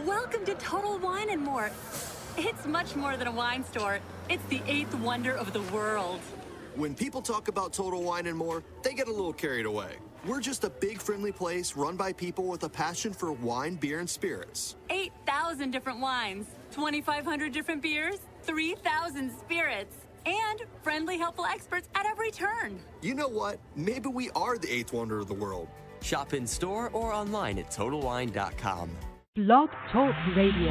Welcome to Total Wine and More. It's much more than a wine store. It's the eighth wonder of the world. When people talk about Total Wine and More, they get a little carried away. We're just a big, friendly place run by people with a passion for wine, beer, and spirits. 8,000 different wines, 2,500 different beers, 3,000 spirits, and friendly, helpful experts at every turn. You know what? Maybe we are the eighth wonder of the world. Shop in store or online at TotalWine.com. Blog Talk Radio.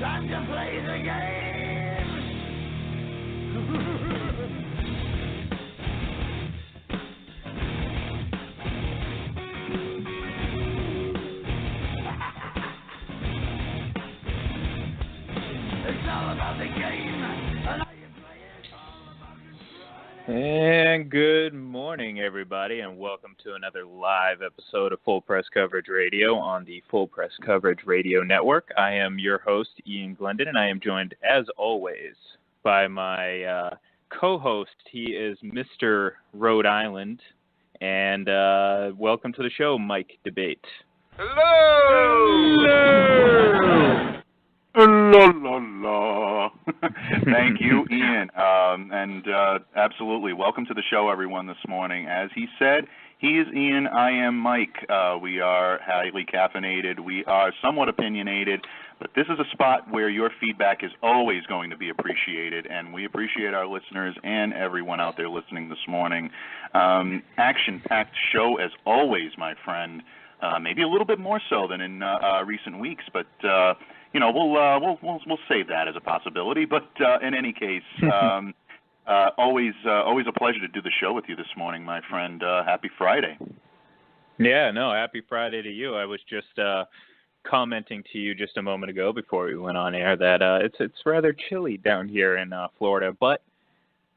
Time to play the game! It's all about the game, and how you play it, all about your grind. And good morning, everybody, and welcome to another live episode of Full Press Coverage Radio on the Full Press Coverage Radio Network. I am your host, Ian Glendon, and I am joined, as always, by my co-host. He is Mr. Rhode Island, and welcome to the show, Mike Debate. Hello! La, la, la. Thank you, Ian. And absolutely, welcome to the show, everyone, this morning. As he said, he is Ian, I am Mike. We are highly caffeinated. We are somewhat opinionated, but this is a spot where your feedback is always going to be appreciated, and we appreciate our listeners and everyone out there listening this morning. Action-packed show, as always, my friend. Maybe a little bit more so than in recent weeks, but you know, we'll save that as a possibility. But in any case, always a pleasure to do the show with you this morning, my friend. Happy Friday. Yeah, no, happy Friday to you. I was just commenting to you just a moment ago before we went on air that it's rather chilly down here in Florida, but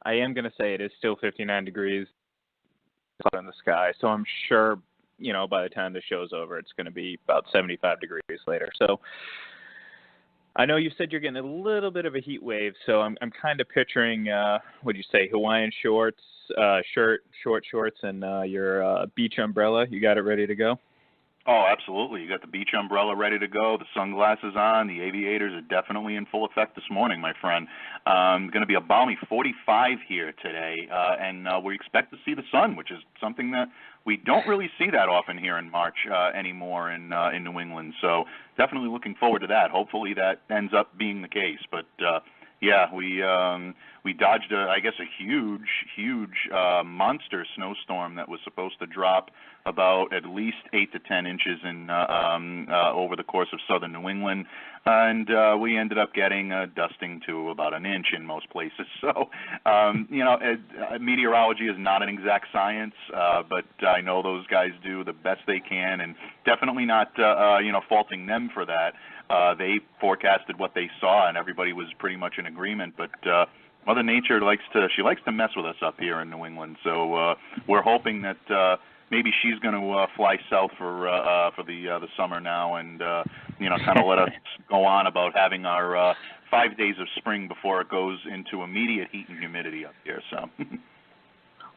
I am going to say it is still 59 degrees in the sky, so I'm sure, you know, by the time the show's over, it's going to be about 75 degrees later. So I know you said you're getting a little bit of a heat wave, so I'm kind of picturing, what'd you say, Hawaiian shorts, short shorts, and your beach umbrella. You got it ready to go? Oh, absolutely. You got the beach umbrella ready to go, the sunglasses on, the aviators are definitely in full effect this morning, my friend. Going to be a balmy 45 here today, and we expect to see the sun, which is something that we don't really see that often here in March anymore in New England. So definitely looking forward to that. Hopefully that ends up being the case. But yeah, we dodged a huge monster snowstorm that was supposed to drop about at least 8 to 10 inches in over the course of southern New England, and we ended up getting a dusting to about an inch in most places. So, you know, meteorology is not an exact science, but I know those guys do the best they can, and definitely not, you know, faulting them for that. They forecasted what they saw, and everybody was pretty much in agreement, but Mother Nature likes to mess with us up here in New England. So we're hoping that maybe she's going to fly south for the summer now, and you know, kind of let us go on about having our 5 days of spring before it goes into immediate heat and humidity up here. So.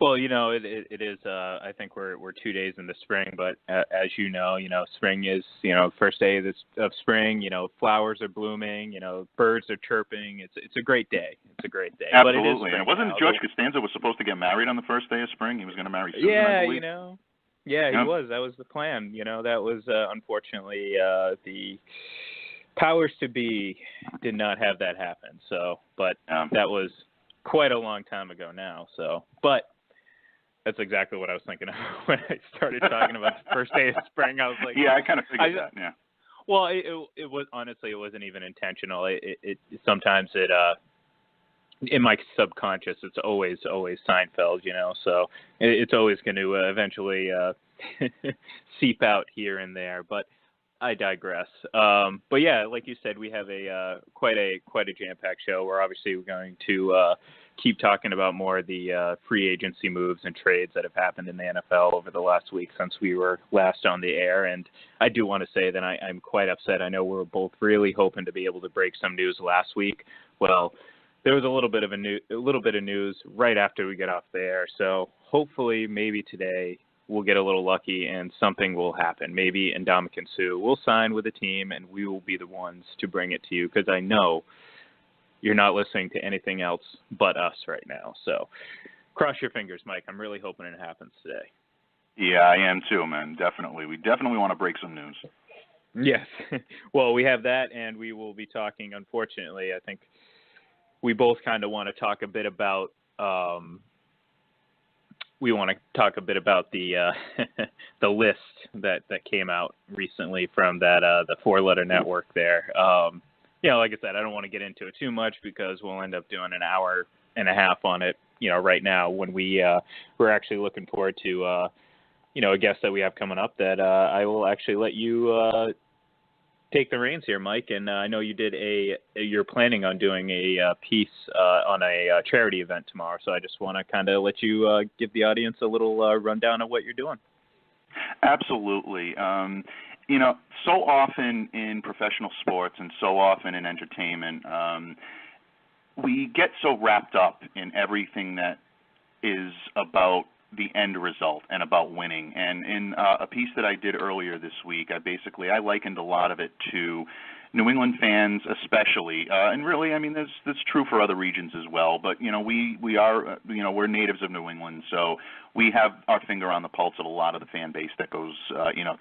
Well, you know, it is. I think we're 2 days into spring, but as you know, spring is, you know, first day of spring. You know, flowers are blooming. You know, birds are chirping. It's a great day. It's a great day. Absolutely. But it wasn't George Costanza was supposed to get married on the first day of spring? He was going to marry Susan, I believe. You know. Yeah, he was. That was the plan. You know, that was unfortunately the powers to be did not have that happen. So, but that was quite a long time ago now. So, but. That's exactly what I was thinking of when I started talking about the first day of spring. I was like, yeah, I kind of figured that. Yeah. Well, it was honestly, it wasn't even intentional. It sometimes in my subconscious, it's always Seinfeld, you know. So it's always going to eventually seep out here and there. But I digress. But yeah, like you said, we have quite a jam-packed show. We're obviously going to keep talking about more of the free agency moves and trades that have happened in the NFL over the last week since we were last on the air. And I do want to say that I'm quite upset. I know we were both really hoping to be able to break some news last week. Well, there was a little bit of news right after we get off the air. So hopefully, maybe today we'll get a little lucky and something will happen. Maybe Ndamukong Suh will sign with a team, and we will be the ones to bring it to you, because I know you're not listening to anything else but us right now. So cross your fingers, Mike. I'm really hoping it happens today. Yeah, I am too, man. Definitely. We definitely want to break some news. Yes. Well, we have that, and we will be talking, unfortunately, I think we both kind of want to talk a bit about the the list that came out recently from that the four-letter network there. Like I said, I don't want to get into it too much because we'll end up doing an hour and a half on it, right now, when we're actually looking forward to a guest that we have coming up that I will actually let you take the reins here, Mike. And I know you're planning on doing a piece on a charity event tomorrow. So I just want to kind of let you give the audience a little rundown of what you're doing. Absolutely. So often in professional sports and so often in entertainment, we get so wrapped up in everything that is about the end result and about winning. And in a piece that I did earlier this week, I likened a lot of it to New England fans especially, and really, I mean, that's true for other regions as well, but, we are, we're natives of New England, so we have our finger on the pulse of a lot of the fan base that goes,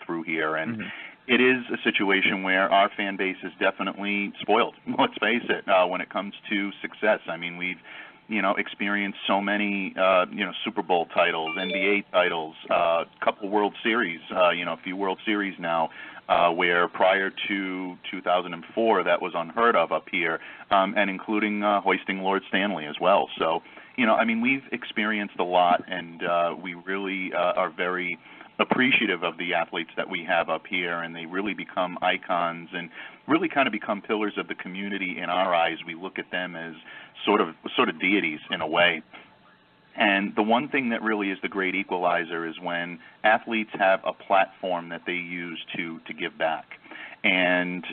through here, and it is a situation where our fan base is definitely spoiled, let's face it, when it comes to success. I mean, we've experienced so many, Super Bowl titles, NBA titles, a couple World Series, a few World Series now, where prior to 2004 that was unheard of up here, and including hoisting Lord Stanley as well. So, we've experienced a lot, and we really are very appreciative of the athletes that we have up here, and they really become icons and really kind of become pillars of the community in our eyes. We look at them as sort of deities in a way. And the one thing that really is the great equalizer is when athletes have a platform that they use to give back. And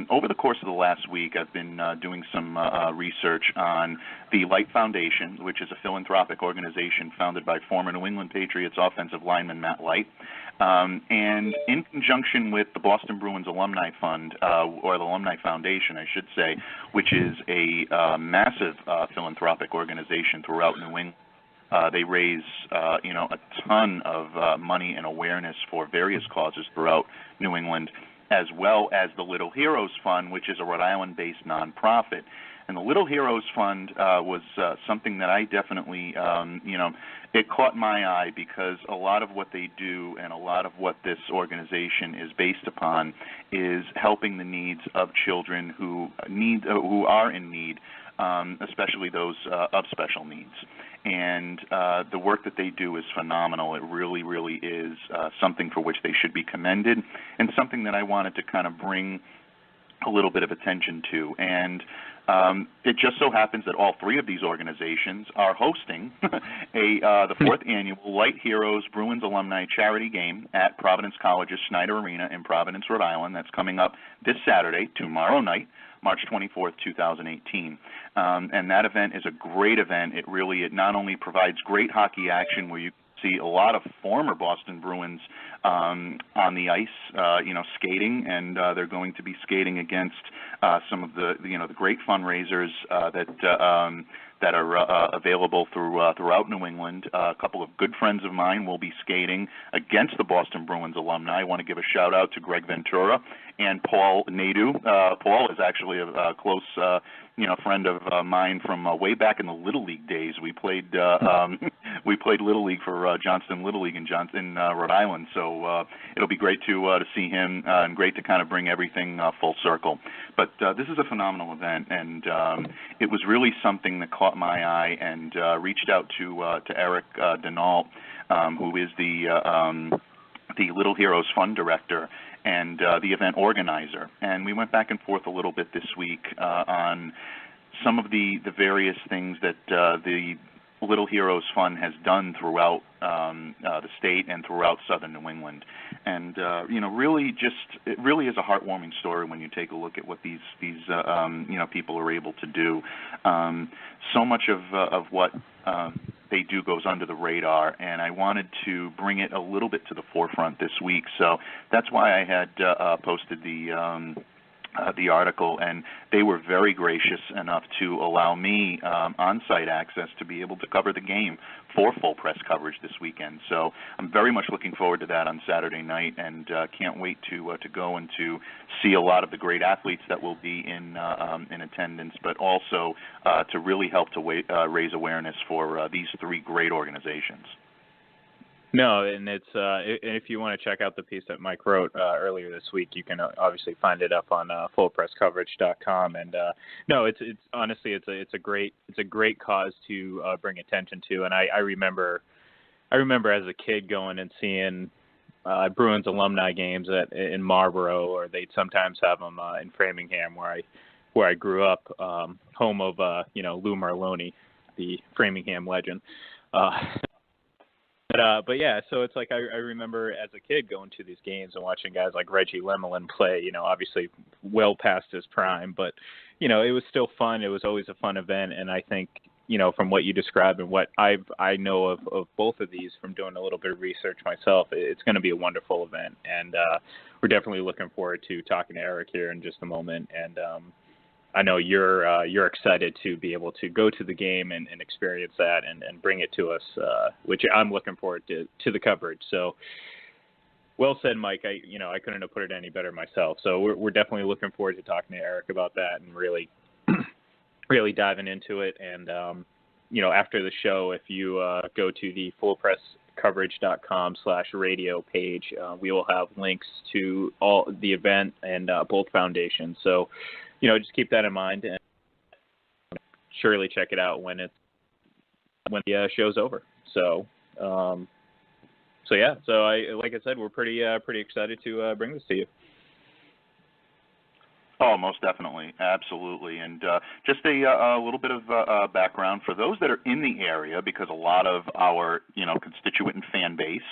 over the course of the last week, I've been doing some research on the Light Foundation, which is a philanthropic organization founded by former New England Patriots offensive lineman Matt Light. And in conjunction with the Boston Bruins Alumni Fund, or the Alumni Foundation, I should say, which is a massive philanthropic organization throughout New England. They raise, a ton of money and awareness for various causes throughout New England, as well as the Little Heroes Fund, which is a Rhode Island-based nonprofit. And the Little Heroes Fund was something that I definitely, it caught my eye because a lot of what they do and a lot of what this organization is based upon is helping the needs of children who are in need, especially those of special needs. And the work that they do is phenomenal. It really, really is something for which they should be commended, and something that I wanted to kind of bring a little bit of attention to. And it just so happens that all three of these organizations are hosting the fourth annual Light Heroes Bruins Alumni Charity Game at Providence College's Schneider Arena in Providence, Rhode Island. That's coming up this Saturday, tomorrow night, March 24th, 2018. And that event is a great event. It not only provides great hockey action where you see a lot of former Boston Bruins on the ice, skating, and they're going to be skating against some of the great fundraisers that are available throughout New England. A couple of good friends of mine will be skating against the Boston Bruins alumni. I want to give a shout out to Greg Ventura and Paul Nadeau. Paul is actually a close friend of mine from way back in the Little League days. We played Little League for Johnston Little League in Rhode Island. So it'll be great to see him and great to kind of bring everything full circle. But this is a phenomenal event, and it was really something that caught my eye, and reached out to Erik Deneault, who is the Little Heroes Fund Director and the event organizer. And we went back and forth a little bit this week on some of the various things that the Little Heroes Fund has done throughout the state and throughout southern New England. And, really it really is a heartwarming story when you take a look at what these people are able to do. So much of what they do goes under the radar, and I wanted to bring it a little bit to the forefront this week. So that's why I had posted the article, and they were very gracious enough to allow me on-site access to be able to cover the game for full press coverage this weekend. So I'm very much looking forward to that on Saturday night, and can't wait to go and to see a lot of the great athletes that will be in attendance, but also to really help to raise awareness for these three great organizations. No, and it's if you want to check out the piece that Mike wrote earlier this week, you can obviously find it up on fullpresscoverage.com. And no, it's honestly it's a great cause to bring attention to. And I remember as a kid going and seeing Bruins alumni games in Marlboro, or they'd sometimes have them in Framingham, where I grew up, home of Lou Marloni, the Framingham legend. But yeah, so it's like I remember as a kid going to these games and watching guys like Reggie Lemelin play, obviously well past his prime, but, it was still fun. It was always a fun event. And I think, from what you described and what I know of both of these from doing a little bit of research myself, it's going to be a wonderful event. And we're definitely looking forward to talking to Erik here in just a moment. And I know you're excited to be able to go to the game and experience that and bring it to us, which I'm looking forward to the coverage. So, well said, Mike. I couldn't have put it any better myself. So we're definitely looking forward to talking to Erik about that and really really diving into it. And after the show, if you go to the fullpresscoverage.com/radio page, we will have links to all the event and both foundations. So just keep that in mind and surely check it out when the show's over. So, yeah. So like I said, we're pretty excited to bring this to you. Oh, most definitely. Absolutely. And just a little bit of background for those that are in the area, because a lot of our, constituent and fan base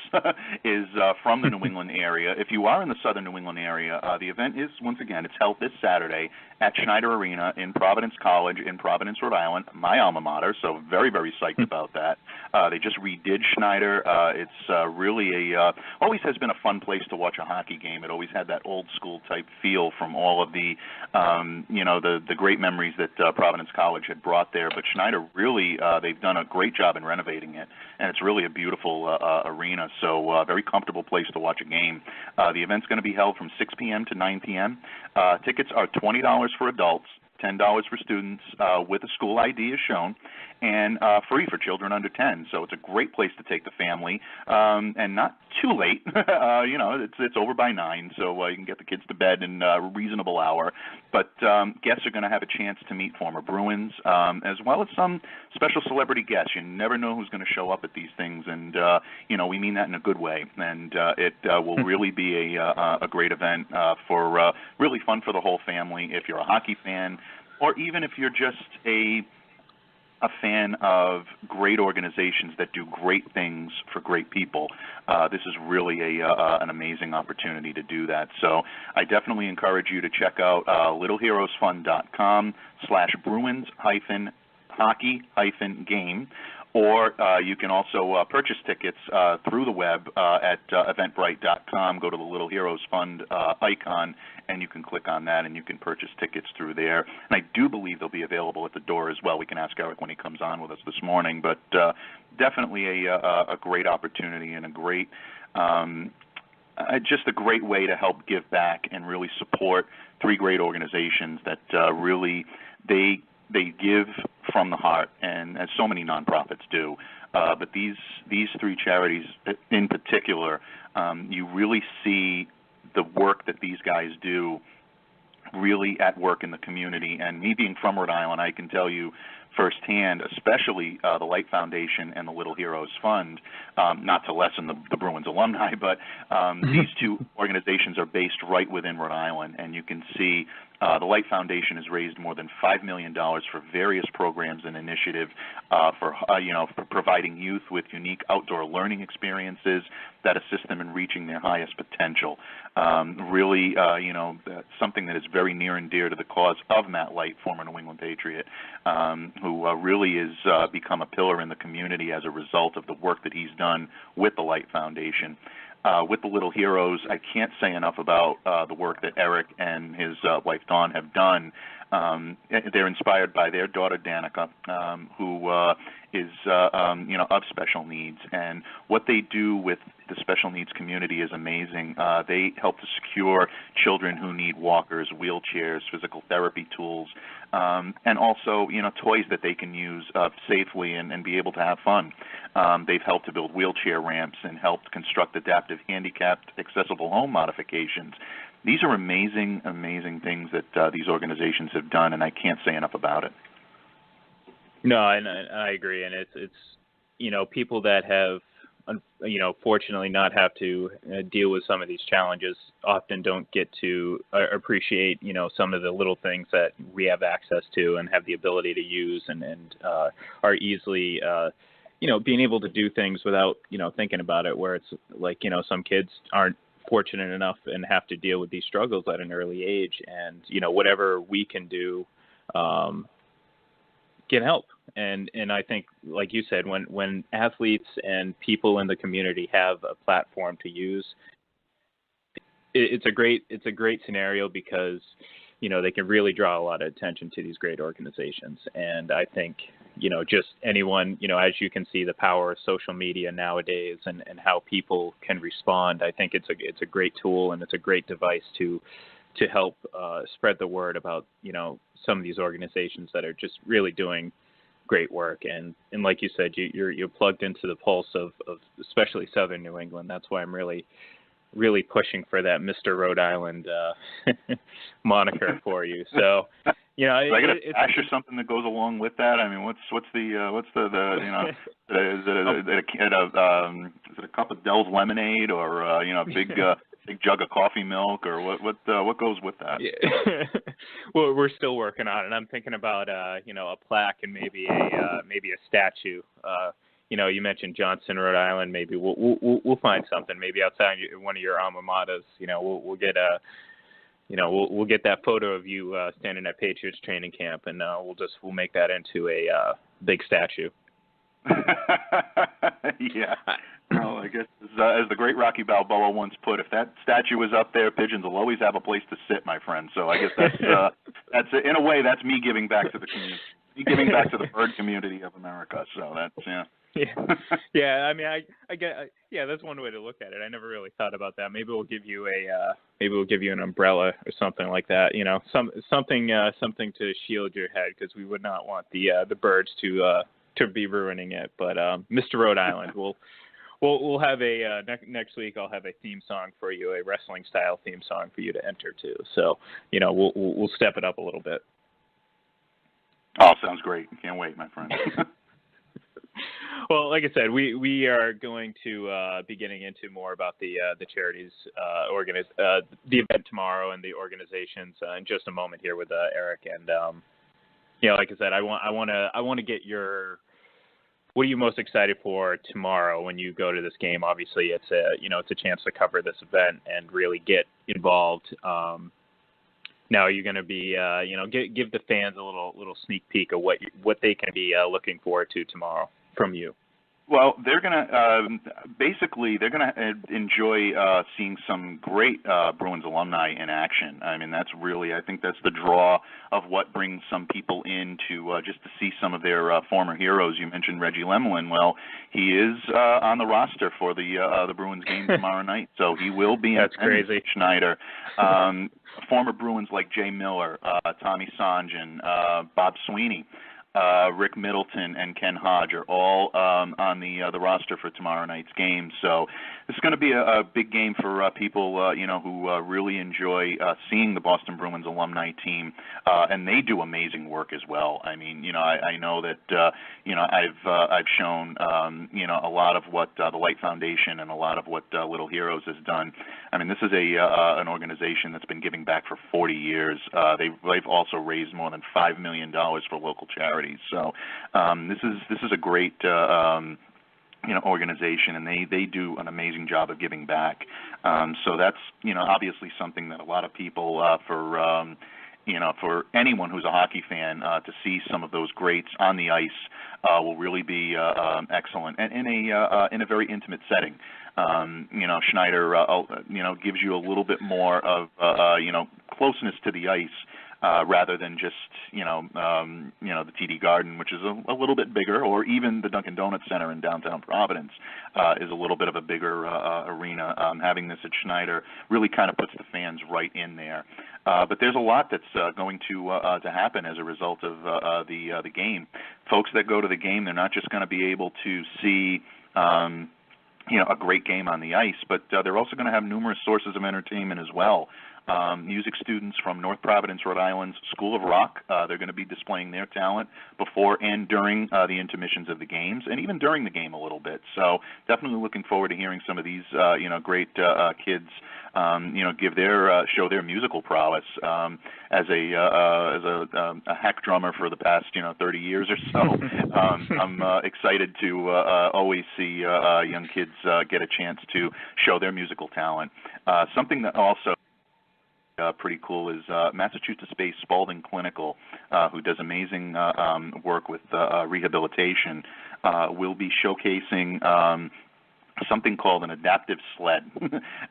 is from the New England area. If you are in the southern New England area, the event is, once again, it's held this Saturday at Schneider Arena in Providence College in Providence, Rhode Island, my alma mater, so very, very psyched about that. They just redid Schneider. It's really always has been a fun place to watch a hockey game. It always had that old school type feel from all of the the great memories that Providence College had brought there. But Schneider really, they've done a great job in renovating it, and it's really a beautiful arena. So very comfortable place to watch a game. The event's going to be held from 6 p.m. to 9 p.m. Tickets are $20 for adults, $10 for students with a school ID is shown, and free for children under 10. So it's a great place to take the family, and not too late. It's over by 9, so you can get the kids to bed in a reasonable hour. But guests are going to have a chance to meet former Bruins, as well as some special celebrity guests. You never know who's going to show up at these things, and we mean that in a good way. And it will really be a great event for really fun for the whole family. If you're a hockey fan, or even if you're just a fan of great organizations that do great things for great people, this is really an amazing opportunity to do that. So I definitely encourage you to check out littleheroesfund.com/Bruins-hockey-game, or you can also purchase tickets through the web at eventbrite.com. Go to the Little Heroes Fund icon, and you can click on that, and you can purchase tickets through there. And I do believe they'll be available at the door as well. We can ask Erik when he comes on with us this morning. But definitely a great opportunity and a great just a great way to help give back and really support three great organizations that really they give from the heart, and as so many nonprofits do. But these three charities in particular, you really see the work that these guys do really at work in the community. And me being from Rhode Island, I can tell you firsthand, especially the Light Foundation and the Little Heroes Fund, not to lessen the Bruins alumni, but these two organizations are based right within Rhode Island, and you can see the Light Foundation has raised more than $5 million for various programs and initiatives for providing youth with unique outdoor learning experiences that assist them in reaching their highest potential. Really, something that is very near and dear to the cause of Matt Light, former New England Patriot, who really has become a pillar in the community as a result of the work that he's done with the Light Foundation. With the Little Heroes, I can't say enough about the work that Erik and his wife Dawn have done. They're inspired by their daughter Danica, who is of special needs, and what they do with the special needs community is amazing. They help to secure children who need walkers, wheelchairs, physical therapy tools, and also toys that they can use safely and be able to have fun. They've helped to build wheelchair ramps and helped construct adaptive handicapped accessible home modifications. These are amazing, amazing things that these organizations have done, and I can't say enough about it. No, and I agree, and it's people that have fortunately not have to deal with some of these challenges often don't get to appreciate some of the little things that we have access to and have the ability to use and are easily being able to do things without thinking about it, where it's like some kids aren't fortunate enough and have to deal with these struggles at an early age, and whatever we can do can help. And I think, like you said, when athletes and people in the community have a platform to use, it's a great scenario because they can really draw a lot of attention to these great organizations. And I think just anyone, as you can see the power of social media nowadays and how people can respond, I think it's a great tool, and it's a great device to help spread the word about some of these organizations that are just really doing great work. And like you said, you're plugged into the pulse of especially Southern New England. That's why I'm really pushing for that Mr. Rhode Island moniker for you. So, I got a dash or something that goes along with that. I mean, what's the is it a cup of Dell's lemonade or a big jug of coffee milk, or what goes with that? Yeah. Well, we're still working on it. I'm thinking about a plaque and maybe a statue. You mentioned Johnston, Rhode Island. Maybe we'll find something. Maybe outside one of your alma maters. We'll get we'll get that photo of you standing at Patriots training camp, and we'll make that into a big statue. Yeah. No, I guess as the great Rocky Balboa once put, if that statue was up there, pigeons will always have a place to sit, my friend. So I guess that's in a way that's me giving back to the community, me giving back to the bird community of America. So that's Yeah. I mean, I get. Yeah, that's one way to look at it. I never really thought about that. Maybe we'll give you an umbrella or something like that. Something to shield your head, because we would not want the birds to be ruining it. But Mr. Rhode Island, we'll have a next week. I'll have a theme song for you, a wrestling style theme song for you to enter to. So we'll step it up a little bit. Oh, sounds great! Can't wait, my friend. Well, like I said, we are going to be getting into more about the charities the event tomorrow and the organizations in just a moment here with Erik. And like I said, I want to get your, what are you most excited for tomorrow when you go to this game? Obviously, it's a chance to cover this event and really get involved. Now, are you going to be give the fans a little sneak peek of what they can be looking forward to tomorrow from you? Well, they're going to enjoy seeing some great Bruins alumni in action. I mean, I think that's the draw of what brings some people in to just to see some of their former heroes. You mentioned Reggie Lemelin. Well, he is on the roster for the Bruins game tomorrow night, so he will be in. That's crazy. Schneider. Former Bruins like Jay Miller, Tommy Songen, Bob Sweeney. Rick Middleton, and Ken Hodge are all on the roster for tomorrow night's game. So this is going to be a big game for people who really enjoy seeing the Boston Bruins alumni team, and they do amazing work as well. I mean, I know that I've shown a lot of what the Light Foundation and a lot of what Little Heroes has done. I mean, this is an organization that's been giving back for 40 years. They've also raised more than $5 million for local charities. So this is a great organization, and they do an amazing job of giving back. So that's obviously something that a lot of people for anyone who's a hockey fan to see some of those greats on the ice will really be excellent, and in a very intimate setting. Schneider gives you a little bit more of closeness to the ice. Rather than just the TD Garden, which is a little bit bigger, or even the Dunkin' Donuts Center in downtown Providence is a little bit of a bigger arena. Having this at Schneider really kind of puts the fans right in there. But there's a lot that's going to happen as a result of the game. Folks that go to the game, they're not just going to be able to see a great game on the ice, but they're also going to have numerous sources of entertainment as well. Music students from North Providence, Rhode Island's School of Rock, they're going to be displaying their talent before and during the intermissions of the games, and even during the game a little bit. So definitely looking forward to hearing some of these, great kids, show their musical prowess. As a hack drummer for the past 30 years or so, I'm excited to always see young kids get a chance to show their musical talent. Something that also pretty cool is Massachusetts-based Spalding Clinical, who does amazing work with rehabilitation, will be showcasing something called an adaptive sled.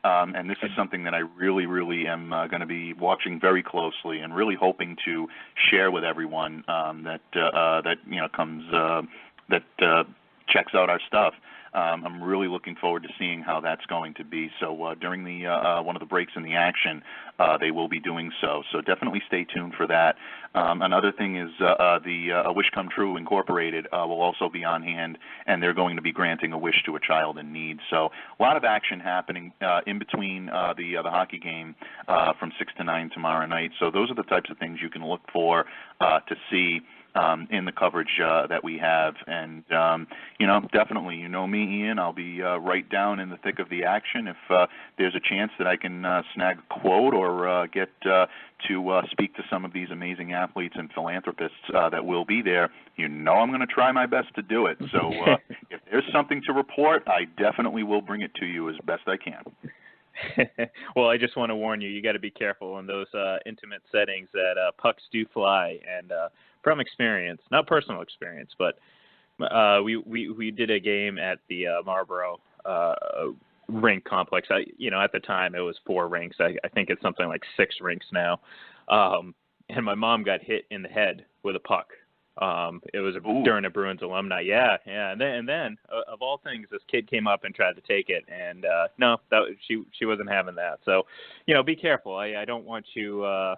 And this is something that I really, really am going to be watching very closely and really hoping to share with everyone that checks out our stuff. I'm really looking forward to seeing how that's going to be. So during the one of the breaks in the action, they will be doing so. So definitely stay tuned for that. Another thing is the A Wish Come True Incorporated will also be on hand, and they're going to be granting a wish to a child in need. So a lot of action happening in between the hockey game from 6 to 9 tomorrow night. So those are the types of things you can look for to see in the coverage that we have. And, definitely, me, Ian, I'll be right down in the thick of the action. If there's a chance that I can snag a quote or get to speak to some of these amazing athletes and philanthropists that will be there, I'm going to try my best to do it. So if there's something to report, I definitely will bring it to you as best I can. Well, I just want to warn you, you got to be careful in those intimate settings that pucks do fly. And from experience, not personal experience, but we did a game at the Marlboro rink complex. At the time it was 4 rinks. I think it's something like 6 rinks now. And my mom got hit in the head with a puck. It was during a Bruins alumni. Yeah. And then of all things, this kid came up and tried to take it, and no, she wasn't having that. So, be careful. I don't want you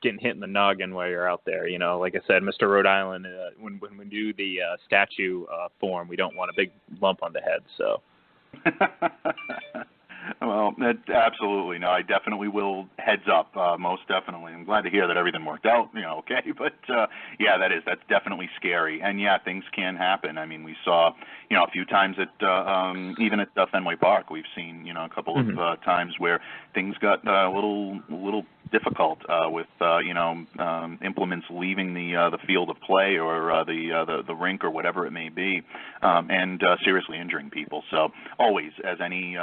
getting hit in the noggin while you're out there. Like I said, Mr. Rhode Island, when we do the statue form, we don't want a big lump on the head. So. Well, absolutely. No, I definitely will heads up, most definitely. I'm glad to hear that everything worked out, okay. But, that's definitely scary. And, things can happen. I mean, we saw, a few times even at Fenway Park, we've seen, a couple of times where things got a little difficult with, implements leaving the field of play or the rink or whatever it may be, and seriously injuring people. So always, as any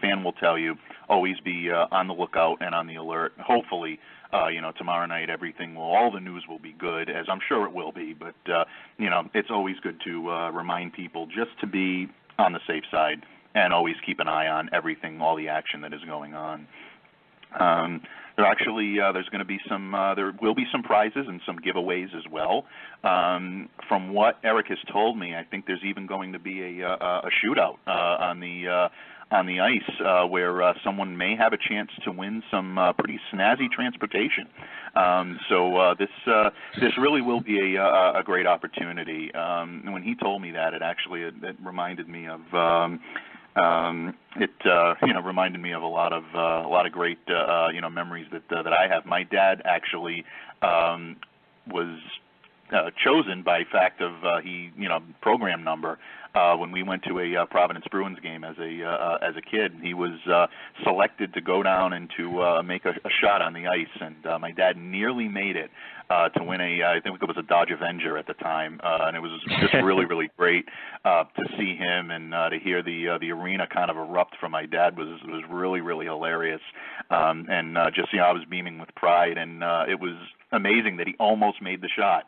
fan will tell you, always be on the lookout and on the alert. Hopefully, tomorrow night all the news will be good, as I'm sure it will be. But it's always good to remind people just to be on the safe side and always keep an eye on everything, all the action that is going on. There's going to be there will be some prizes and some giveaways as well. From what Erik has told me, I think there's even going to be a shootout on on the ice where someone may have a chance to win some pretty snazzy transportation. So this really will be a great opportunity. And when he told me that, it reminded me of reminded me of a lot of great memories that I have. My dad actually was chosen by fact of program number when we went to a Providence Bruins game as a kid. He was selected to go down and to make a shot on the ice, and my dad nearly made it to win I think it was a Dodge Avenger at the time, and it was just really, really great to see him and to hear the arena kind of erupt from my dad was really, really hilarious, and I was beaming with pride, and it was amazing that he almost made the shot.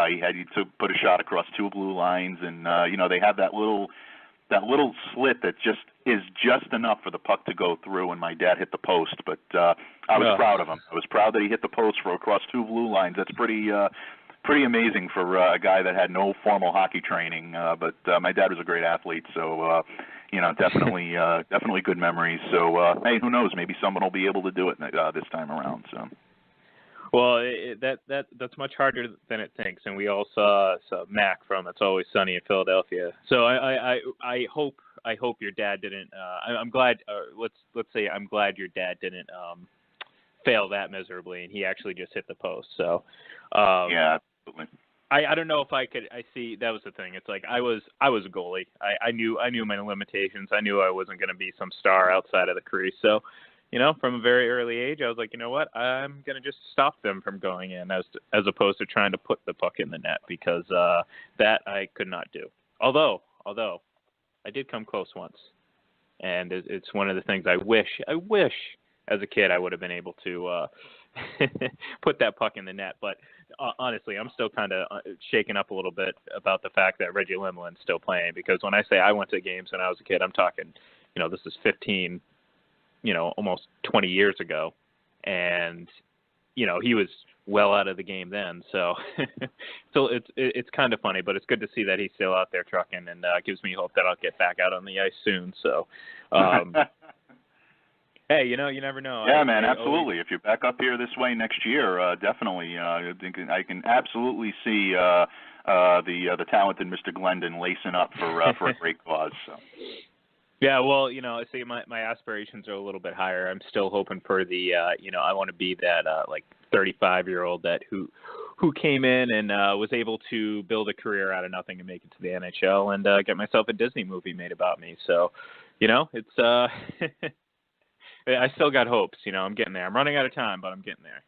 He had to put a shot across two blue lines, and they have that little slit that is just enough for the puck to go through, and my dad hit the post. But I was proud of him. I was proud that he hit the post across two blue lines. That's pretty amazing for a guy that had no formal hockey training. But my dad was a great athlete, so definitely good memories. So hey, who knows? Maybe someone will be able to do it this time around. So. Well, that's much harder than it thinks, and we all saw Mac from It's Always Sunny in Philadelphia. So I hope your dad didn't. I'm glad. Let's say I'm glad your dad didn't fail that miserably, and he actually just hit the post. So yeah, absolutely. I don't know if I could. I see that was the thing. It's like I was a goalie. I knew my limitations. I knew I wasn't going to be some star outside of the crease. So. From a very early age, I was like, you know what? I'm going to just stop them from going in as opposed to trying to put the puck in the net because that I could not do. Although I did come close once. And it's one of the things I wish as a kid I would have been able to put that puck in the net. But honestly, I'm still kind of shaken up a little bit about the fact that Reggie Limlin's still playing because when I say I went to games when I was a kid, I'm talking, this is 15 almost 20 years ago, and he was well out of the game then. So, it's kind of funny, but it's good to see that he's still out there trucking, and gives me hope that I'll get back out on the ice soon. So, hey, you never know. Yeah, man, absolutely. If you're back up here this way next year, definitely, I can absolutely see the talented Mr. Glendon lacing up for a great cause. So. Yeah, well, see, my aspirations are a little bit higher. I'm still hoping for the, I want to be that 35-year-old that who came in and was able to build a career out of nothing and make it to the NHL and get myself a Disney movie made about me. So, it's I still got hopes. I'm getting there. I'm running out of time, but I'm getting there.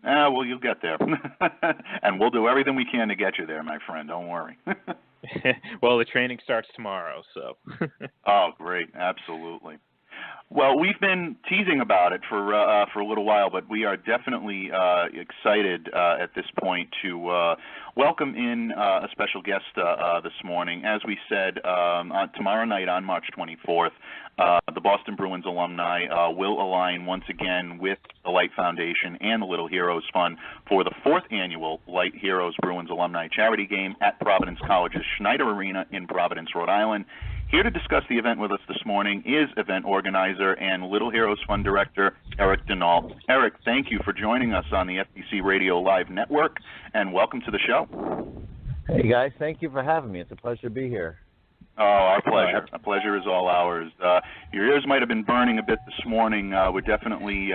Well, you'll get there, and we'll do everything we can to get you there, my friend. Don't worry. Well, the training starts tomorrow, so. Oh, great. Absolutely. Well, we've been teasing about it for a little while, but we are definitely excited at this point to welcome in a special guest this morning. As we said, tomorrow night on March 24th, the Boston Bruins alumni will align once again with the Light Foundation and the Little Heroes Fund for the 4th annual Light Heroes Bruins Alumni Charity Game at Providence College's Schneider Arena in Providence, Rhode Island. Here to discuss the event with us this morning is event organizer and Little Heroes Fund Director Erik Deneault. Erik, thank you for joining us on the FBC Radio Live Network, and welcome to the show. Hey, guys. Thank you for having me. It's a pleasure to be here. Oh, our pleasure. Our pleasure is all ours. Your ears might have been burning a bit this morning. We're definitely,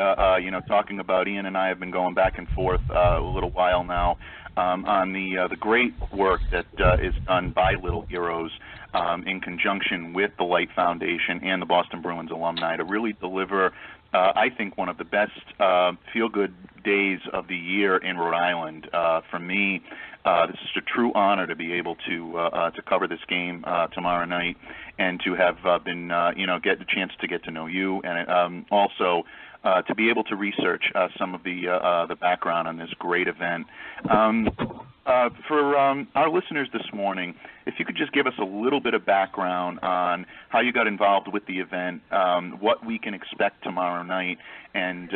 talking about Ian and I have been going back and forth a little while now on the great work that is done by Little Heroes in conjunction with the Light Foundation and the Boston Bruins alumni to really deliver, I think, one of the best feel-good days of the year in Rhode Island. For me, this is a true honor to be able to cover this game tomorrow night and to have get the chance to get to know you and also to be able to research some of the background on this great event. For our listeners this morning, if you could just give us a little bit of background on how you got involved with the event, what we can expect tomorrow night, and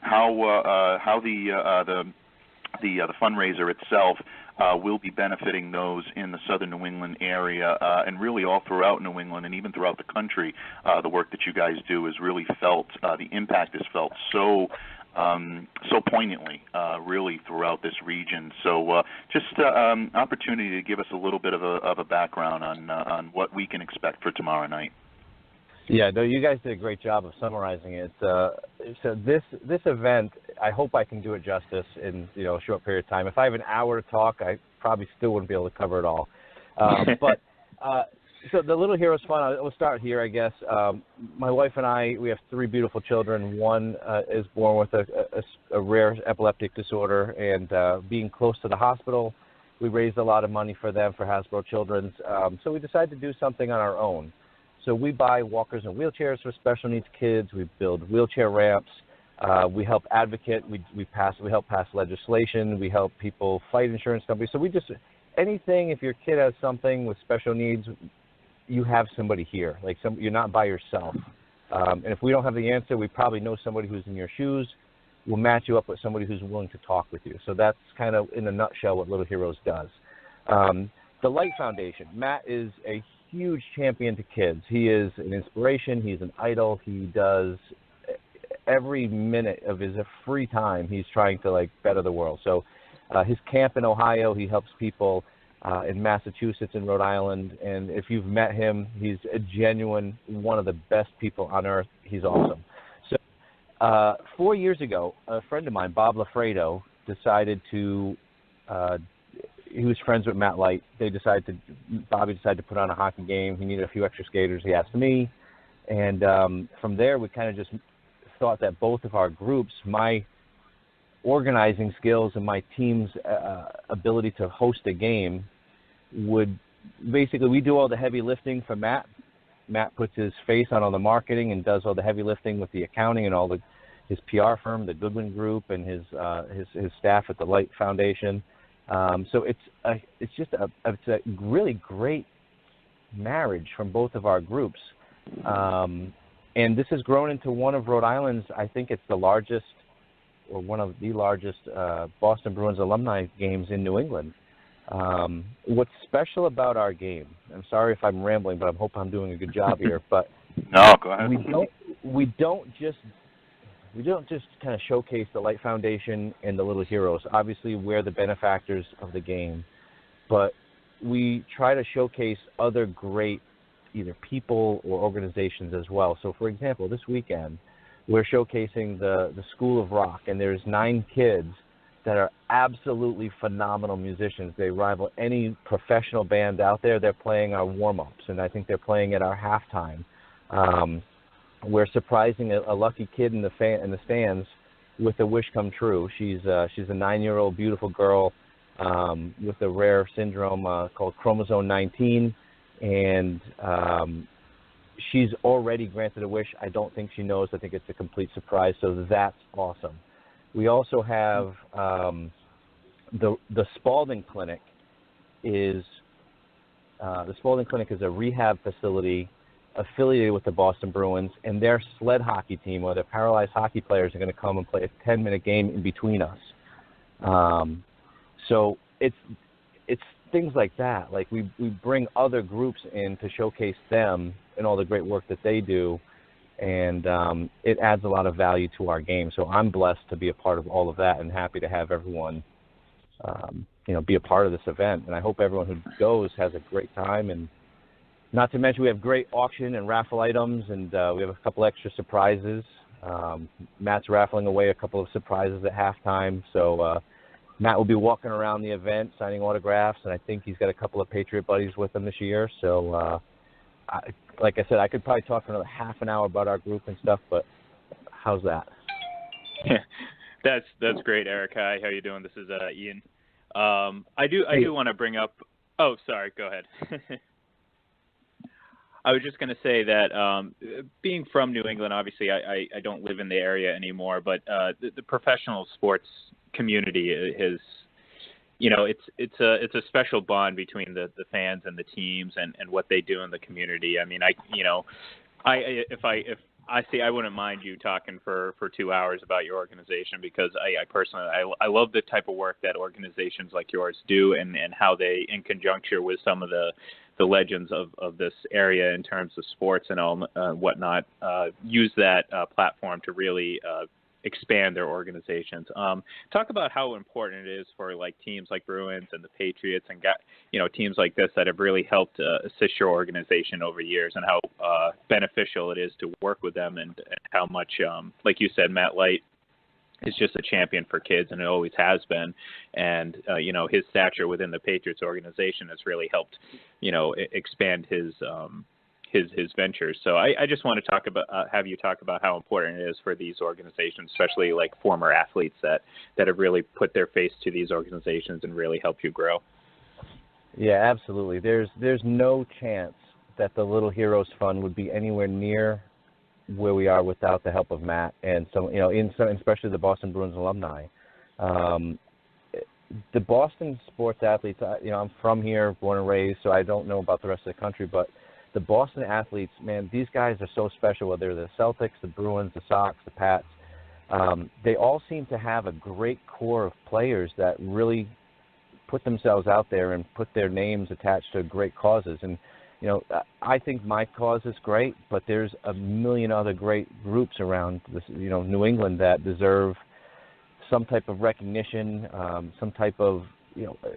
how the the fundraiser itself will be benefiting those in the southern New England area and really all throughout New England and even throughout the country. The work that you guys do is really felt, the impact is felt so poignantly, really, throughout this region. So just opportunity to give us a little bit of a background on what we can expect for tomorrow night. Yeah, no, you guys did a great job of summarizing it. So this event, I hope I can do it justice in a short period of time. If I have an hour to talk, I probably still wouldn't be able to cover it all. So the Little Heroes Fund, we'll start here, I guess. My wife and I, we have 3 beautiful children. One is born with a rare epileptic disorder, and being close to the hospital, we raised a lot of money for them, for Hasbro Children's. So we decided to do something on our own. So we buy walkers and wheelchairs for special needs kids. We build wheelchair ramps. We help advocate. We help pass legislation. We help people fight insurance companies. So we just, anything, if your kid has something with special needs, you have somebody here. You're not by yourself. And if we don't have the answer, we probably know somebody who's in your shoes. We'll match you up with somebody who's willing to talk with you. So that's kind of, in a nutshell, what Little Heroes does. The Light Foundation. Matt is a huge champion to kids. He is an inspiration. He's an idol. He does every minute of his free time. He's trying to better the world. So his camp in Ohio, he helps people in Massachusetts and Rhode Island. And if you've met him, he's a genuine, one of the best people on earth. He's awesome. So 4 years ago, a friend of mine, Bob Lafredo, decided to he was friends with Matt Light. Bobby decided to put on a hockey game. He needed a few extra skaters. He asked me. And from there, we kind of just thought that both of our groups, my organizing skills and my team's ability to host a game, would basically, we do all the heavy lifting for Matt. Matt puts his face on all the marketing and does all the heavy lifting with the accounting and his PR firm, the Goodwin Group, and his staff at the Light Foundation. So it's a really great marriage from both of our groups. And this has grown into one of Rhode Island's, I think it's the largest, or one of the largest Boston Bruins alumni games in New England. What's special about our game, I'm sorry if I'm rambling, but I hope I'm doing a good job here, but no, go ahead. We don't just kind of showcase the Light Foundation and the Little Heroes. Obviously, we're the benefactors of the game, but we try to showcase other great either people or organizations as well. So, for example, this weekend, we're showcasing the School of Rock, and there's 9 kids that are absolutely phenomenal musicians. They rival any professional band out there. They're playing our warm-ups, and I think they're playing at our halftime. We're surprising a lucky kid in the stands with a wish come true. She's a 9-year-old beautiful girl with a rare syndrome called chromosome 19, and she's already granted a wish. I don't think she knows. I think it's a complete surprise. So that's awesome. We also have the Spalding Clinic is a rehab facility affiliated with the Boston Bruins, and their sled hockey team, or their paralyzed hockey players, are going to come and play a 10-minute game in between us. So it's things like that. Like we bring other groups in to showcase them and all the great work that they do, and it adds a lot of value to our game. So I'm blessed to be a part of all of that, and happy to have everyone be a part of this event. And I hope everyone who goes has a great time. And not to mention, we have great auction and raffle items, and we have a couple extra surprises. Matt's raffling away a couple of surprises at halftime. So Matt will be walking around the event, signing autographs, and I think he's got a couple of Patriot buddies with him this year. So, like I said, I could probably talk for another half an hour about our group and stuff, but how's that? That's great, Erik. Hi, how you doing? This is Ian. I do want to bring up. Oh, sorry. Go ahead. I was just going to say that being from New England, obviously I don't live in the area anymore, but the professional sports community is, it's a special bond between the fans and the teams and what they do in the community. I mean, if I wouldn't mind you talking for 2 hours about your organization, because I personally I love the type of work that organizations like yours do, and how they, in conjunction with some of the legends of this area in terms of sports and all whatnot, use that platform to really expand their organizations. Talk about how important it is for like teams like Bruins and the Patriots and teams like this that have really helped assist your organization over years, and how beneficial it is to work with them, and how much, like you said, Matt Light is just a champion for kids, and it always has been. And his stature within the Patriots organization has really helped expand his ventures. So I just want to have you talk about how important it is for these organizations, especially like former athletes that have really put their face to these organizations and really helped you grow. Yeah, absolutely. There's no chance that the Little Heroes Fund would be anywhere near where we are without the help of Matt and especially the Boston Bruins alumni. The Boston sports athletes, I'm from here, born and raised, so I don't know about the rest of the country, but the Boston athletes, man, these guys are so special, whether they're the Celtics, the Bruins, the Sox, the Pats. They all seem to have a great core of players that really put themselves out there and put their names attached to great causes. And, I think my cause is great, but there's a million other great groups around this, New England that deserve some type of recognition, some type of,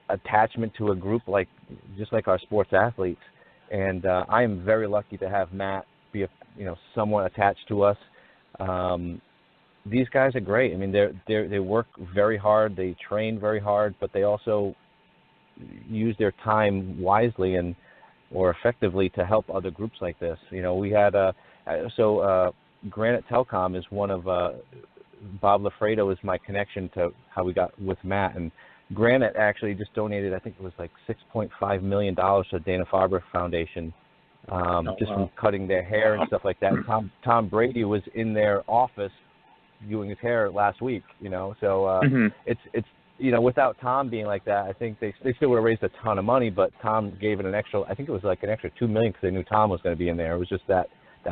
attachment to a group just like our sports athletes. And I am very lucky to have Matt be, somewhat attached to us. These guys are great. I mean, they work very hard. They train very hard, but they also use their time wisely or effectively to help other groups like this. We had Granite Telecom is one of Bob Lafredo is my connection to how we got with Matt, and Granite actually just donated, I think it was like $6.5 million to the Dana-Farber Foundation, from cutting their hair and stuff like that. And Tom Brady was in their office doing his hair last week, So it's without Tom being like that, I think they still would have raised a ton of money, but Tom gave it an extra, I think it was like an extra $2 million because they knew Tom was going to be in there. It was just that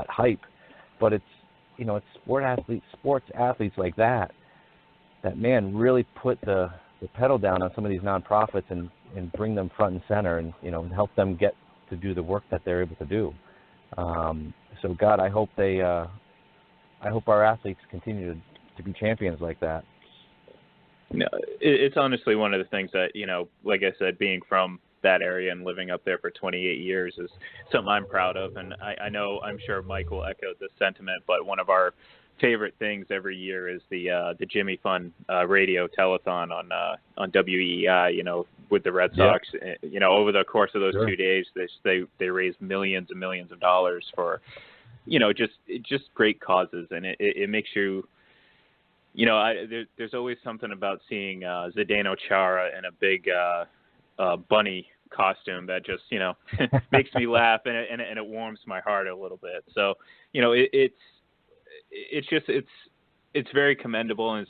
hype. But it's, it's sports athletes like that man really put the pedal down on some of these nonprofits and bring them front and center and help them get to do the work that they're able to do. So God, I hope our athletes continue to be champions like that. No, it's honestly one of the things that, like I said, being from that area and living up there for 28 years is something I'm proud of. And I'm sure Mike will echo this sentiment, but one of our favorite things every year is the Jimmy Fund radio telethon on WEEI, with the Red Sox. Yeah. Over the course of those 2 days, they raised millions and millions of dollars for, just great causes. And it makes you, there's always something about seeing Zdeno Chara in a big bunny costume that just, makes me laugh, and it warms my heart a little bit. So, it's very commendable, and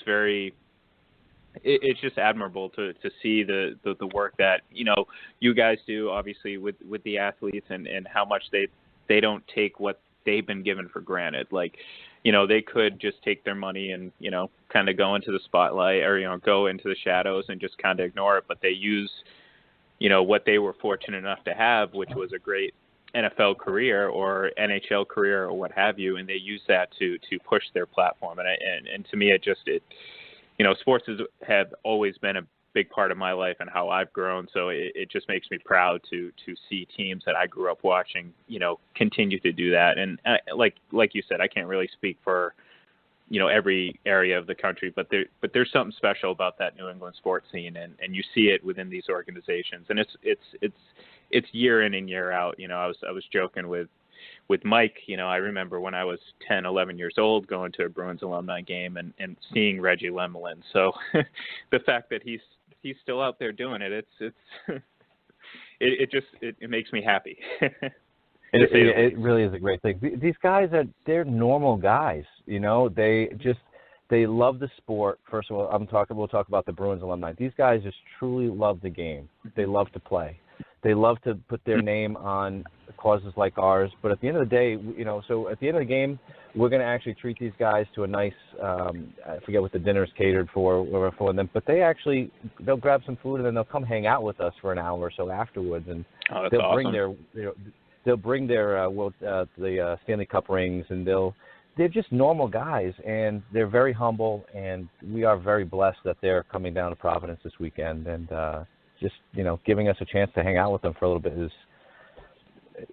it's just admirable to see the work that, you guys do, obviously, with the athletes, and how much they don't take what they've been given for granted. Like, they could just take their money and, kind of go into the spotlight or, go into the shadows and just kind of ignore it. But they use, what they were fortunate enough to have, which was a great NFL career or NHL career or what have you, and they use that to push their platform. And to me, sports have always been a big part of my life and how I've grown. So it just makes me proud to see teams that I grew up watching, continue to do that. And like you said, I can't really speak for, every area of the country, but there's something special about that New England sports scene, and you see it within these organizations. And it's year in and year out. I was joking with Mike. I remember when I was 10, 11 years old going to a Bruins alumni game and seeing Reggie Lemelin. So the fact that he's still out there doing it, it makes me happy. It really is a great thing. These guys they're normal guys. They love the sport. First of all, we'll talk about the Bruins alumni. These guys just truly love the game. They love to play. They love to put their name on causes like ours. But at the end of the day, so at the end of the game, we're going to actually treat these guys to a nice, I forget what the dinner's catered for them, but they'll grab some food and then they'll come hang out with us for an hour or so afterwards, and they'll awesome. bring their the Stanley Cup rings, and they're just normal guys, and they're very humble, and we are very blessed that they're coming down to Providence this weekend, and just giving us a chance to hang out with them for a little bit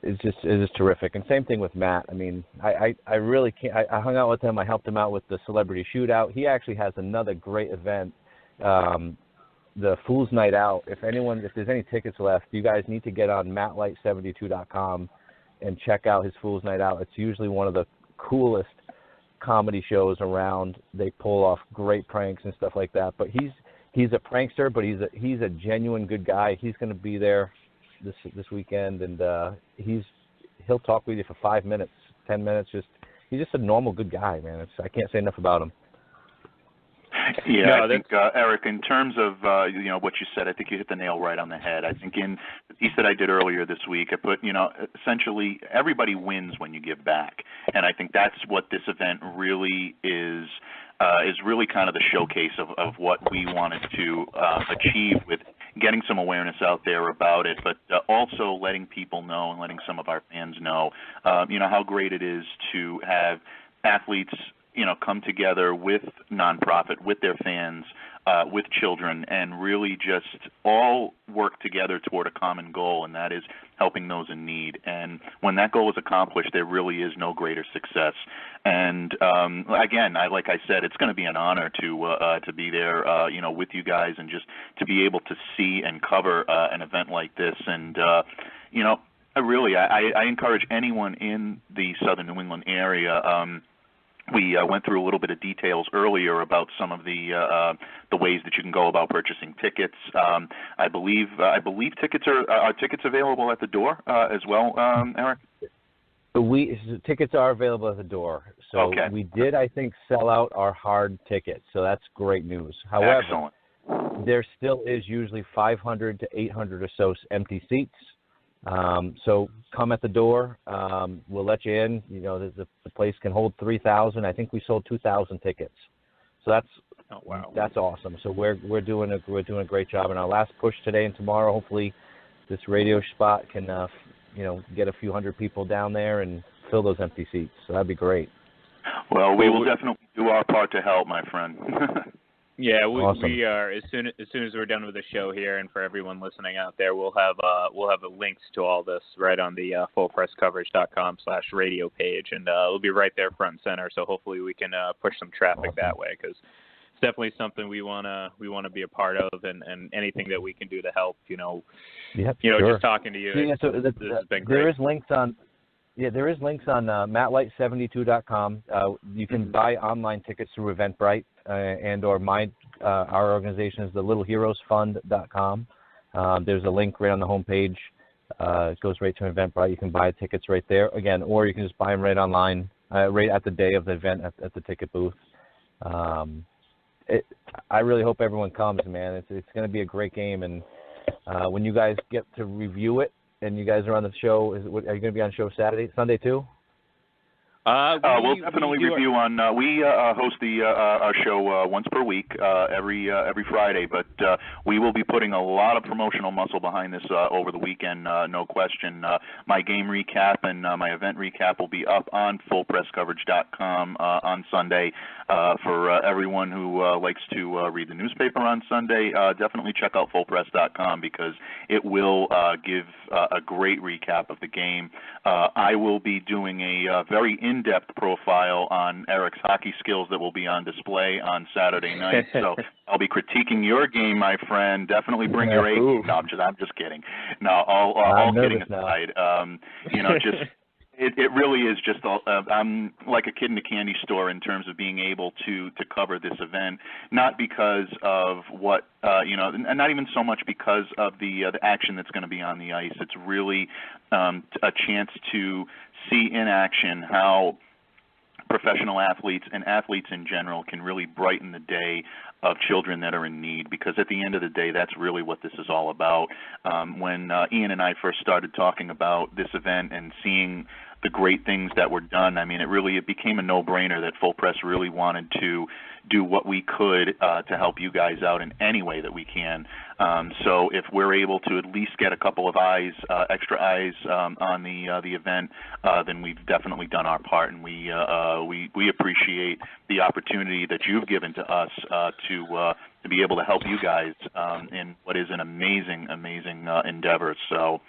is just terrific. And same thing with Matt. I mean, I really can't. I hung out with him. I helped him out with the celebrity shootout. He actually has another great event, the Fool's Night Out. If there's any tickets left, you guys need to get on mattlight72.com and check out his Fool's Night Out. It's usually one of the coolest comedy shows around. They pull off great pranks and stuff like that. But he's a prankster, but he's a genuine good guy. He's going to be there this weekend, and he'll talk with you for 5 minutes, 10 minutes. He's just a normal good guy, man. I can't say enough about him. Yeah, no, I think, Erik, in terms of what you said, I think you hit the nail right on the head. I think in the piece that I did earlier this week, I put, essentially everybody wins when you give back, and I think that's what this event really is really kind of the showcase of what we wanted to achieve with getting some awareness out there about it, but also letting people know and letting some of our fans know, how great it is to have athletes come together with nonprofit, with their fans, with children, and really just all work together toward a common goal, and that is helping those in need. And when that goal is accomplished, there really is no greater success. And again, like I said, it's going to be an honor to be there, with you guys, and just to be able to see and cover an event like this. And I encourage anyone in the Southern New England area. We went through a little bit of details earlier about some of the ways that you can go about purchasing tickets. I believe tickets are tickets available at the door as well, Erik? Tickets are available at the door. So okay. We did, I think, sell out our hard tickets. So that's great news. However, excellent. There still is usually 500 to 800 or so empty seats. So come at the door. We'll let you in. The place can hold 3,000. I think we sold 2,000 tickets. So that's awesome. So we're doing a great job. And our last push today and tomorrow, hopefully, this radio spot can get a few hundred people down there and fill those empty seats. So that'd be great. Well, we will definitely do our part to help, my friend. Yeah, awesome. We are as soon as we're done with the show here, and for everyone listening out there, we'll have the links to all this right on the fullpresscoverage.com/radio page, and it'll be right there front and center. So hopefully we can push some traffic that way, because it's definitely something we wanna be a part of, and anything that we can do to help. Sure. Just talking to you. Yeah, so this has been great. There is links on mattlight72.com. You can buy online tickets through Eventbrite, and or our organization is the littleheroesfund.com. There's a link right on the homepage. It goes right to Eventbrite. You can buy tickets right there again, or you can just buy them right online, right at the day of the event at the ticket booth. I really hope everyone comes, man. It's going to be a great game, and when you guys get to review it, and you guys are on the show, are you going to be on show Sunday too? We'll definitely review on. We host our show once per week, every Friday. But we will be putting a lot of promotional muscle behind this over the weekend, no question. My game recap and my event recap will be up on fullpresscoverage.com on Sunday. For everyone who likes to read the newspaper on Sunday, definitely check out fullpress.com, because it will give a great recap of the game. I will be doing a very in-depth profile on Erik's hockey skills that will be on display on Saturday night. So I'll be critiquing your game, my friend. Definitely bring your A game. No, I'm just kidding. No, all kidding aside, It really is just I'm like a kid in a candy store in terms of being able to cover this event, not because of what and not even so much because of the action that's going to be on the ice. It's really a chance to see in action how professional athletes and athletes in general can really brighten the day of children that are in need, because at the end of the day, that's really what this is all about. When Ian and I first started talking about this event and seeing the great things that were done, I mean, it became a no-brainer that Full Press really wanted to do what we could to help you guys out in any way that we can. So if we're able to at least get a couple of extra eyes on the event, then we've definitely done our part, and we appreciate the opportunity that you've given to us to be able to help you guys in what is an amazing endeavor. So.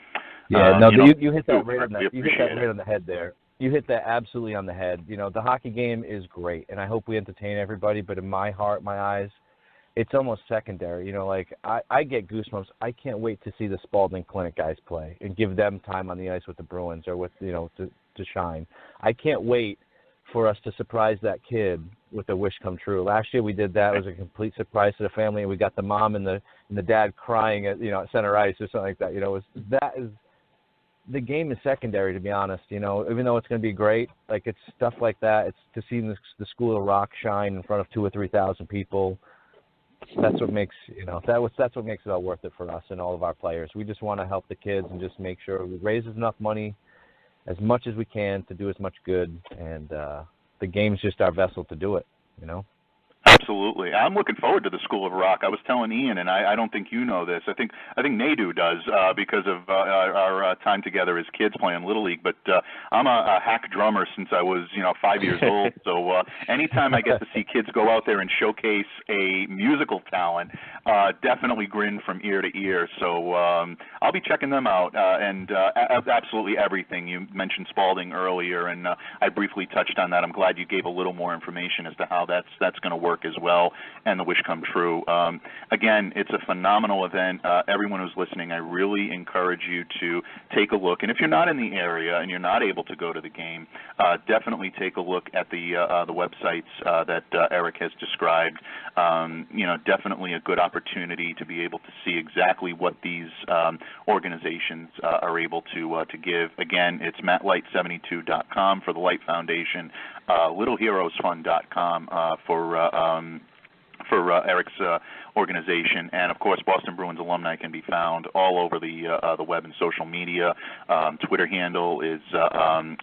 Yeah, you hit that right on the head there. You hit that absolutely on the head. You know, the hockey game is great, and I hope we entertain everybody, but in my heart, my eyes, it's almost secondary. You know, like I get goosebumps. I can't wait to see the Spalding Clinic guys play and give them time on the ice with the Bruins or with, you know, to shine. I can't wait for us to surprise that kid with a wish come true. Last year we did that. It was a complete surprise to the family, and we got the mom and the dad crying at, you know, at center ice or something like that. You know, the game is secondary, to be honest. You know, even though it's going to be great, like, it's stuff like that. It's to see the School of Rock shine in front of 2,000 or 3,000 people. That's what makes, you know, that's what makes it all worth it for us and all of our players. We just want to help the kids and just make sure we raise enough money, as much as we can, to do as much good. And the game's just our vessel to do it. You know. Absolutely. I'm looking forward to the School of Rock. I was telling Ian, and I don't think you know this. I think Nadu does because of our time together as kids playing Little League. But I'm a hack drummer since I was, 5 years old. So anytime I get to see kids go out there and showcase a musical talent, definitely grin from ear to ear. So I'll be checking them out. And absolutely everything. You mentioned Spalding earlier, and I briefly touched on that. I'm glad you gave a little more information as to how that's going to work as well, and the wish come true. Again, it's a phenomenal event. Everyone who's listening, I really encourage you to take a look. And if you're not in the area and you're not able to go to the game, definitely take a look at the websites that Erik has described. Definitely a good opportunity to be able to see exactly what these organizations are able to give. Again, it's mattlight72.com for the Light Foundation, littleheroesfund.com for Erik's organization, and of course Boston Bruins Alumni can be found all over the web and social media. Twitter handle is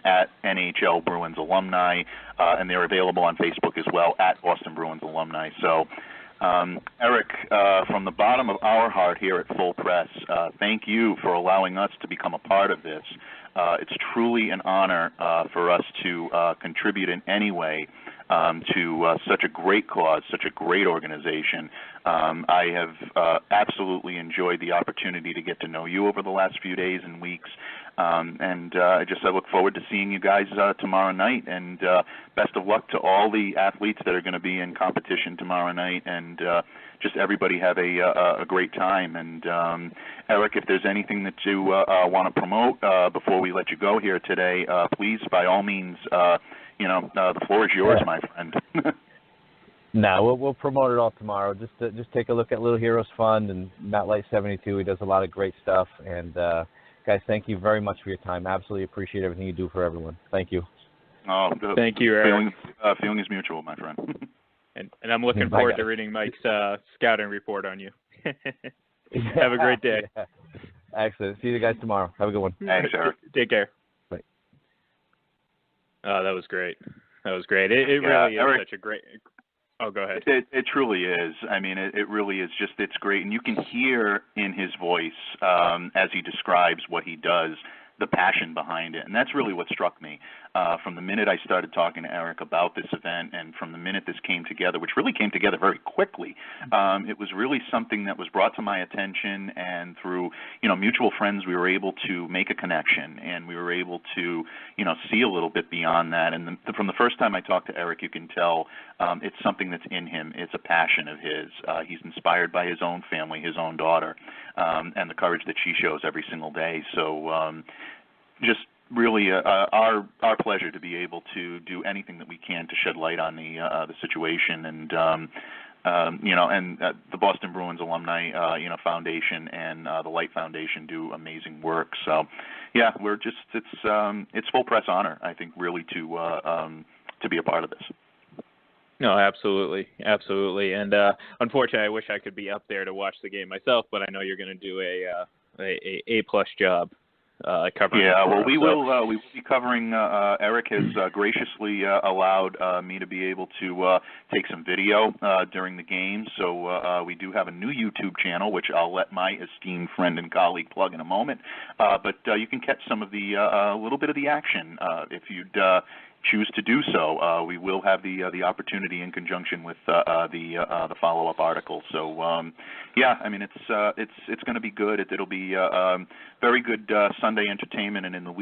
at NHL Bruins Alumni, and they're available on Facebook as well at Boston Bruins Alumni. So Erik, from the bottom of our heart here at Full Press, thank you for allowing us to become a part of this. It's truly an honor for us to contribute in any way to such a great cause, such a great organization. I have absolutely enjoyed the opportunity to get to know you over the last few days and weeks, and I look forward to seeing you guys tomorrow night, and best of luck to all the athletes that are going to be in competition tomorrow night, and just everybody have a great time. And Erik, if there's anything that you want to promote before we let you go here today, please, by all means, the floor is yours, my friend. No, we'll promote it all tomorrow. Just take a look at Little Heroes Fund and Matt Light 72. He does a lot of great stuff. And guys, thank you very much for your time. Absolutely appreciate everything you do for everyone. Thank you. Oh, thank you, Erik. Feeling is mutual, my friend. And I'm looking forward to reading Mike's scouting report on you. Have a great day. Yeah. Excellent. See you guys tomorrow. Have a good one. Thanks, Erik. Take care. Bye. Oh, that was great. That was great. It really is such a great. Oh, go ahead. It truly is. I mean, it really is it's great. And you can hear in his voice as he describes what he does, the passion behind it. And that's really what struck me. From the minute I started talking to Erik about this event, and from the minute this came together, which really came together very quickly, it was really something that was brought to my attention, and through, mutual friends, we were able to make a connection, and we were able to, see a little bit beyond that. And from the first time I talked to Erik, you can tell it's something that's in him. It's a passion of his. He's inspired by his own family, his own daughter, and the courage that she shows every single day. So just really our pleasure to be able to do anything that we can to shed light on the situation, and the Boston Bruins Alumni Foundation and the Light Foundation do amazing work. So yeah, we're just it's Full Press honor, I think, really to to be a part of this. No, absolutely, and unfortunately, I wish I could be up there to watch the game myself, but I know you're going to do a plus job covering. Yeah, well, we will be covering. Erik has graciously allowed me to be able to take some video during the game. So we do have a new YouTube channel, which I'll let my esteemed friend and colleague plug in a moment. But you can catch some of the a little bit of the action if you'd choose to do so. We will have the opportunity in conjunction with the follow-up article. So yeah, I mean it's going to be good. It'll be very good Sunday entertainment, and in the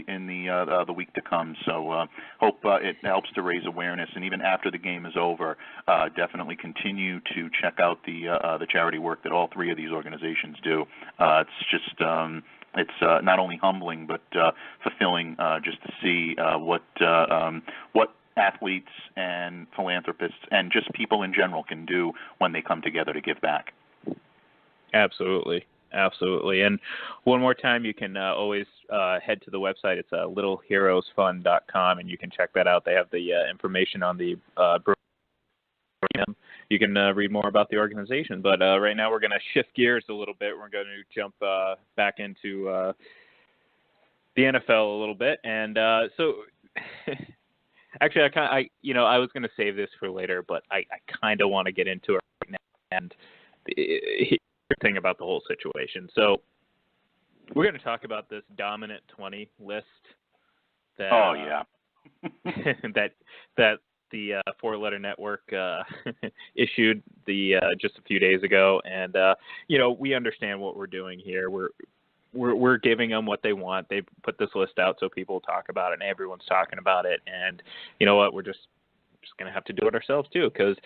week to come. So hope it helps to raise awareness, and even after the game is over, definitely continue to check out the charity work that all three of these organizations do. It's just it's not only humbling but fulfilling just to see what athletes and philanthropists and just people in general can do when they come together to give back. Absolutely. And one more time, you can always head to the website. It's littleheroesfund.com, and you can check that out. They have the information on the Bruins. You can read more about the organization. But right now we're going to shift gears a little bit. We're going to jump back into the NFL a little bit. And so actually, I was going to save this for later, but I kind of want to get into it right now. And thing about the whole situation. So we're going to talk about this Dominant 20 list that that the four-letter network issued just a few days ago, and we understand what we're doing here. We're giving them what they want. They put this list out so people talk about it, and everyone's talking about it. And you know what? We're just going to have to do it ourselves too, because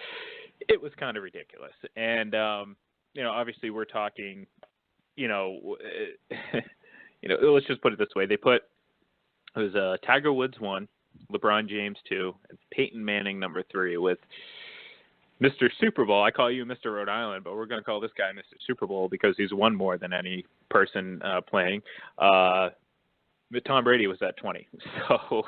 it was kind of ridiculous. And obviously we're talking, let's just put it this way. It was Tiger Woods 1, LeBron James 2, and Peyton Manning number 3 with Mr. Super Bowl. I call you Mr. Rhode Island, but we're going to call this guy Mr. Super Bowl because he's won more than any person playing. But Tom Brady was at 20. So,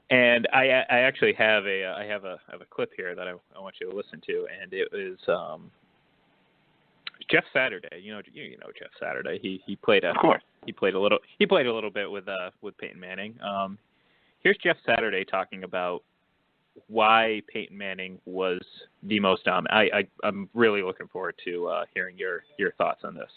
and I actually have a clip here that I want you to listen to, and it was Jeff Saturday. You know Jeff Saturday. He played of course. He played a little bit with Peyton Manning. Here's Jeff Saturday talking about why Peyton Manning was the most dominant. I'm really looking forward to hearing your thoughts on this.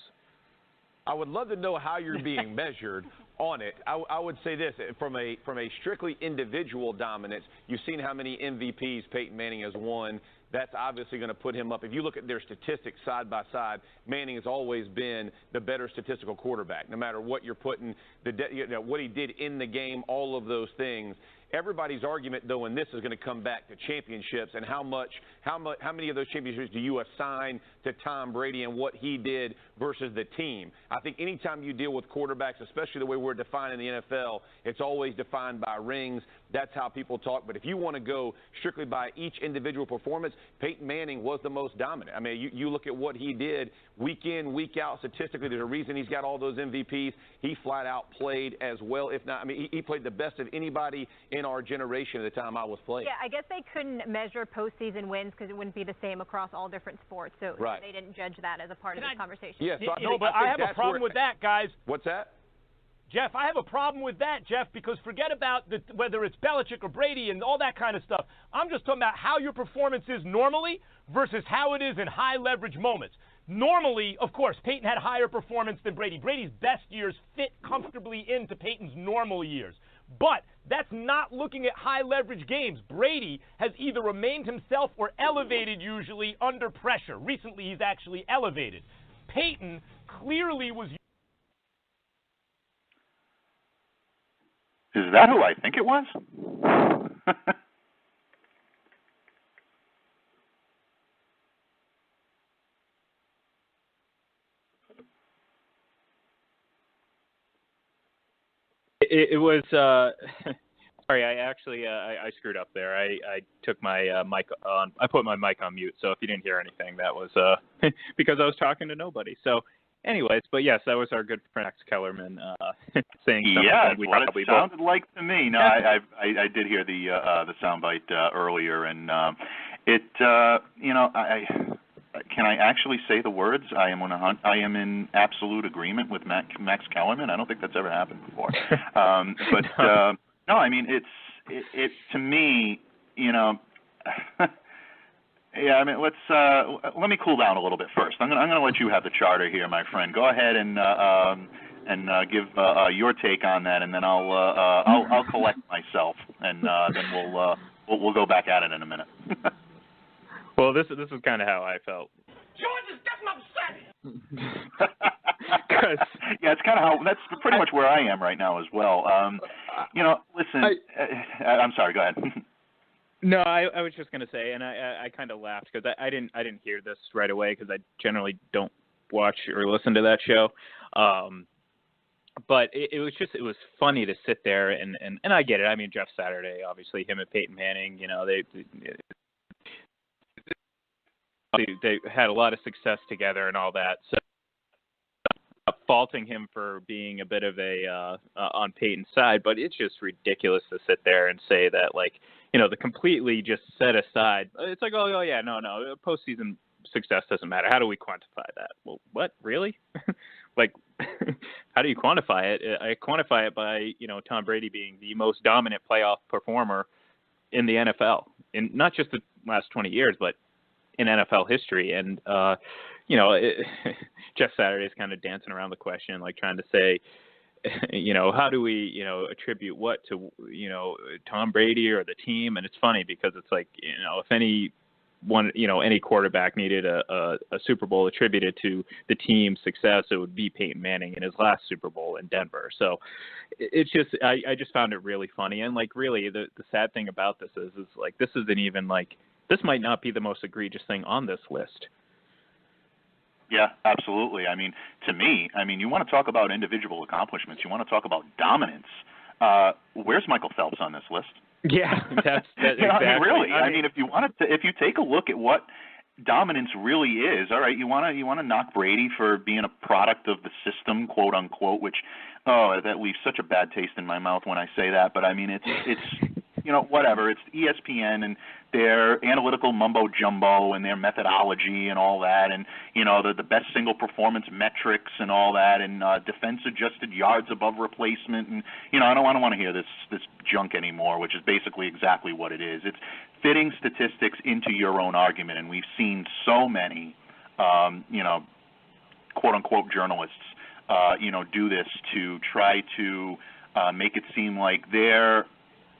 I would love to know how you're being measured on it. I would say this, from a strictly individual dominance, you've seen how many MVPs Peyton Manning has won. That's obviously going to put him up. If you look at their statistics side by side, Manning has always been the better statistical quarterback. No matter what you're putting, what he did in the game, all of those things. Everybody's argument, though, in this is going to come back to championships and how many of those championships do you assign to Tom Brady and what he did versus the team. I think anytime you deal with quarterbacks, especially the way we're defining the NFL, it's always defined by rings. That's how people talk. But if you want to go strictly by each individual performance, Peyton Manning was the most dominant. I mean, you look at what he did week in, week out statistically. There's a reason he's got all those MVPs. He flat out played as well, if not, I mean, he played the best of anybody in our generation at the time I was playing. Yeah, I guess they couldn't measure postseason wins because it wouldn't be the same across all different sports. So right. They didn't judge that as a part of the conversation. Yeah, so I have a problem with that, guys. What's that? Jeff, I have a problem with that, Jeff, because forget about whether it's Belichick or Brady and all that kind of stuff. I'm just talking about how your performance is normally versus how it is in high-leverage moments. Normally, of course, Peyton had higher performance than Brady. Brady's best years fit comfortably into Peyton's normal years. But that's not looking at high-leverage games. Brady has either remained himself or elevated usually under pressure. Recently, he's actually elevated. Peyton clearly was... Is that who I think it was? It was sorry, I screwed up there. I took my mic on. I put my mic on mute, so if you didn't hear anything, that was because I was talking to nobody. So anyways, but yes, that was our good friend Max Kellerman saying something. Yeah, we what it probably sounded like to me. No, I did hear the soundbite earlier, and can I actually say the words? I am in absolute agreement with Max Kellerman. I don't think that's ever happened before. No, I mean it to me, Yeah, I mean, let me cool down a little bit first. I'm gonna let you have the charter here, my friend. Go ahead and give your take on that, and then I'll collect myself, and then we'll go back at it in a minute. Well, this is kind of how I felt. George is getting upset. Yeah, it's kind of that's pretty much where I am right now as well. Listen, I'm sorry. Go ahead. No, I was just going to say, and I kind of laughed because I didn't hear this right away because I generally don't watch or listen to that show. But it was funny to sit there and I get it. I mean, Jeff Saturday, obviously, him and Peyton Manning, they had a lot of success together and all that. So faulting him for being a bit of a on Peyton's side, but it's just ridiculous to sit there and say that, like, the completely just set aside. It's like, oh yeah, no, postseason success doesn't matter. How do we quantify that? Well, what, really? Like, how do you quantify it? I quantify it by Tom Brady being the most dominant playoff performer in the NFL, in not just the last 20 years, but in NFL history. And Jeff Saturday's kind of dancing around the question, like trying to say, how do we, attribute what to, Tom Brady or the team? And it's funny because it's like, if any quarterback needed a Super Bowl attributed to the team's success, it would be Peyton Manning in his last Super Bowl in Denver. So it's just, I just found it really funny. And like, really the sad thing about this is like, this isn't even like, this might not be the most egregious thing on this list. Yeah, absolutely. I mean, to me, you want to talk about individual accomplishments. You want to talk about dominance. Where's Michael Phelps on this list? Yeah, that's exactly. Really. I mean, if you take a look at what dominance really is, all right, you want to knock Brady for being a product of the system, quote unquote, which that leaves such a bad taste in my mouth when I say that. But I mean, it's whatever. It's ESPN and their analytical mumbo jumbo and their methodology and all that, and the best single performance metrics and all that, and defense adjusted yards above replacement, and I don't want to hear this junk anymore, which is basically exactly what it is. It's fitting statistics into your own argument, and we've seen so many quote unquote journalists do this to try to make it seem like they're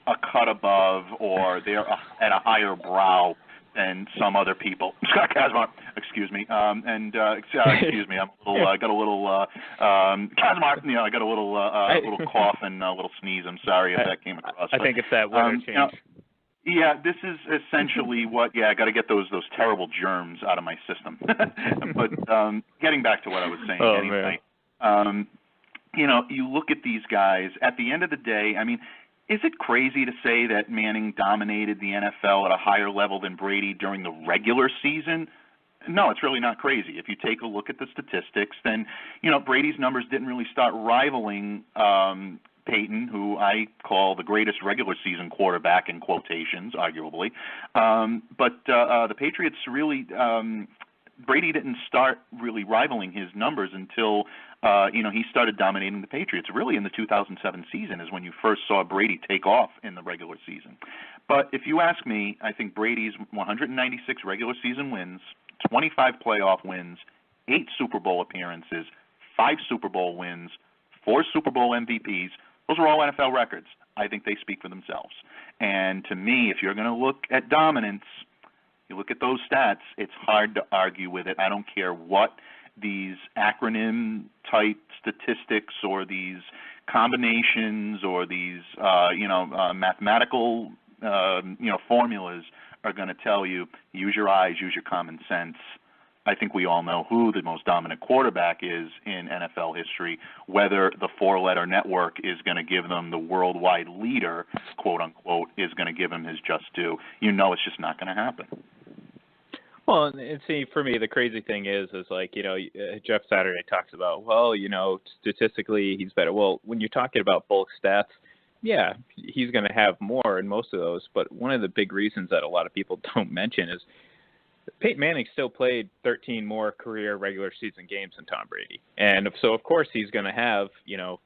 a cut above or they're at a higher brow than some other people. Scott Kazmar, excuse me, excuse me, I got a little Kazmar, I got a little cough and a little sneeze. I'm sorry if that came across. I think it's that weather change. Yeah, this is essentially I got to get those terrible germs out of my system. But getting back to what I was saying anyway, you look at these guys. At the end of the day, I mean, is it crazy to say that Manning dominated the NFL at a higher level than Brady during the regular season? No, it's really not crazy. If you take a look at the statistics, then, Brady's numbers didn't really start rivaling Peyton, who I call the greatest regular season quarterback in quotations, arguably. But the Patriots really Brady didn't start really rivaling his numbers until he started dominating the Patriots. Really, in the 2007 season is when you first saw Brady take off in the regular season. But if you ask me, I think Brady's 196 regular season wins, 25 playoff wins, 8 Super Bowl appearances, 5 Super Bowl wins, 4 Super Bowl MVPs, those are all NFL records. I think they speak for themselves. And to me, if you're going to look at dominance, you look at those stats, it's hard to argue with it. I don't care what these acronym-type statistics or these combinations or these, mathematical, formulas are going to tell you. Use your eyes, use your common sense. I think we all know who the most dominant quarterback is in NFL history. Whether the 4-letter network is going to give them the worldwide leader, quote-unquote, is going to give him his just due. It's just not going to happen. Well, and see, for me, the crazy thing is like, Jeff Saturday talks about, well, statistically he's better. Well, when you're talking about bulk stats, yeah, he's going to have more in most of those. But one of the big reasons that a lot of people don't mention is Peyton Manning still played 13 more career regular season games than Tom Brady. And so, of course, he's going to have,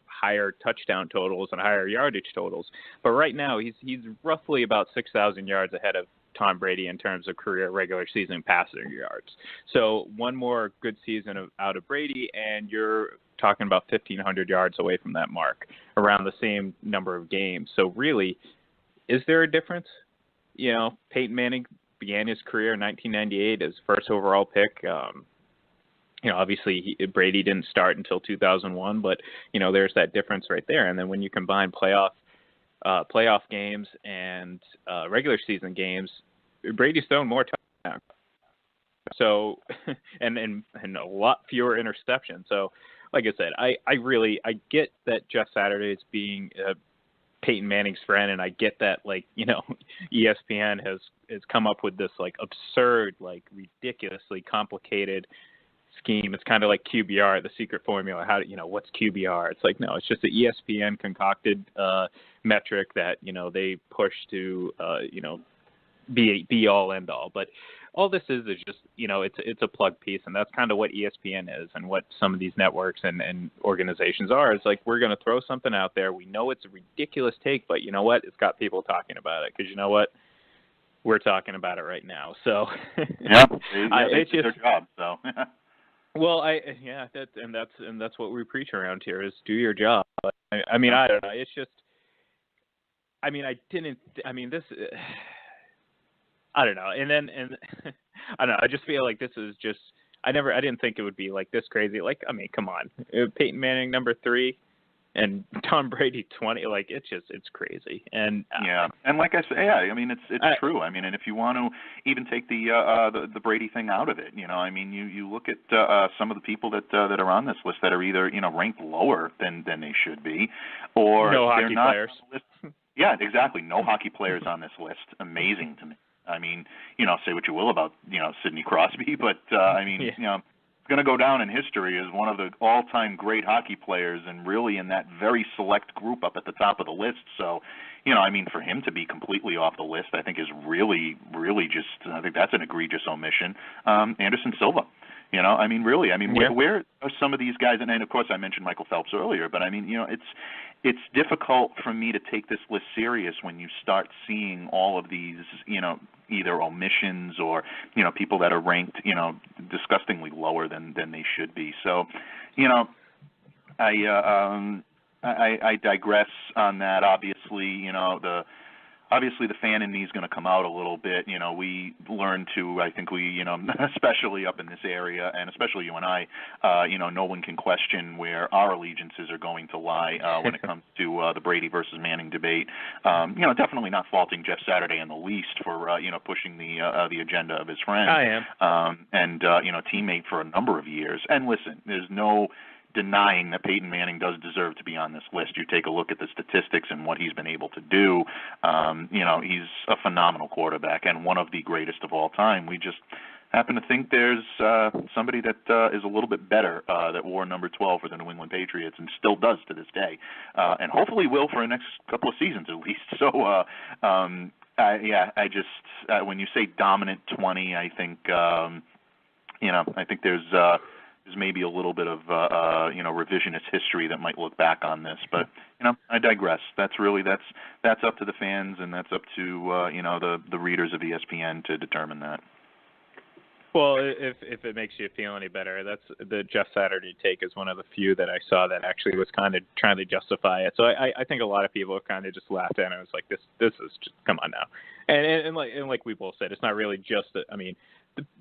higher touchdown totals and higher yardage totals. But right now, he's roughly about 6,000 yards ahead of Tom Brady in terms of career regular season passing yards. So one more good season out of Brady, and you're talking about 1,500 yards away from that mark, around the same number of games. So really, is there a difference? Peyton Manning began his career in 1998 as first overall pick. Obviously Brady didn't start until 2001, but there's that difference right there. And then when you combine playoff games and regular season games, Brady's thrown more touchdowns. So and a lot fewer interceptions. So like I said, I get that Jeff Saturday is being Peyton Manning's friend, and I get that, ESPN has come up with this absurd, ridiculously complicated scheme. It's kind of like QBR, the secret formula. What's QBR? It's like, no, it's just the ESPN concocted metric that they push to be all end all. But all this is just it's a plug piece, and that's kind of what ESPN is, and what some of these networks and organizations are. It's like, we're going to throw something out there. We know it's a ridiculous take, but you know what? It's got people talking about it, because you know what? We're talking about it right now. So yeah, it's just their job. So. Well, that's what we preach around here, is do your job. I don't know. It's just, this. I don't know. And I don't know. I just feel like this is just. I didn't think it would be this crazy. Come on, Peyton Manning number 3, and Tom Brady 20. It's crazy. And yeah, and like I say, it's true. And if you want to even take the Brady thing out of it, you look at some of the people that are on this list that are either ranked lower than they should be, or no they're hockey not players. On the list. Yeah, exactly. No hockey players on this list. Amazing to me. Say what you will about Sidney Crosby, but it's going to go down in history as one of the all-time great hockey players, and really in that very select group up at the top of the list. So, for him to be completely off the list, I think is really, really just. I think that's an egregious omission. Anderson Silva. Really. Where are some of these guys? And of course, I mentioned Michael Phelps earlier, but it's difficult for me to take this list serious when you start seeing all of these, either omissions or, people that are ranked, disgustingly lower than they should be. So, I digress on that. Obviously, the fan in me is going to come out a little bit. We learned to, I think especially up in this area, and especially you and I, no one can question where our allegiances are going to lie when it comes to the Brady versus Manning debate. Definitely not faulting Jeff Saturday in the least for, pushing the agenda of his friend. I am. And teammate for a number of years. And listen, there's no denying that Peyton Manning does deserve to be on this list. You take a look at the statistics and what he's been able to do. He's a phenomenal quarterback and one of the greatest of all time. We just happen to think there's somebody that is a little bit better that wore number 12 for the New England Patriots and still does to this day, and hopefully will for the next couple of seasons at least. So, when you say dominant 20, I think I think there's maybe a little bit of revisionist history that might look back on this, but I digress. That's up to the fans, and that's up to the readers of ESPN to determine that. Well, if it makes you feel any better, that's the Jeff Saturday take is one of the few that I saw that actually was kind of trying to justify it. So I think a lot of people have kind of just laughed at it. It was like, this is just, come on now, and like we both said, it's not really just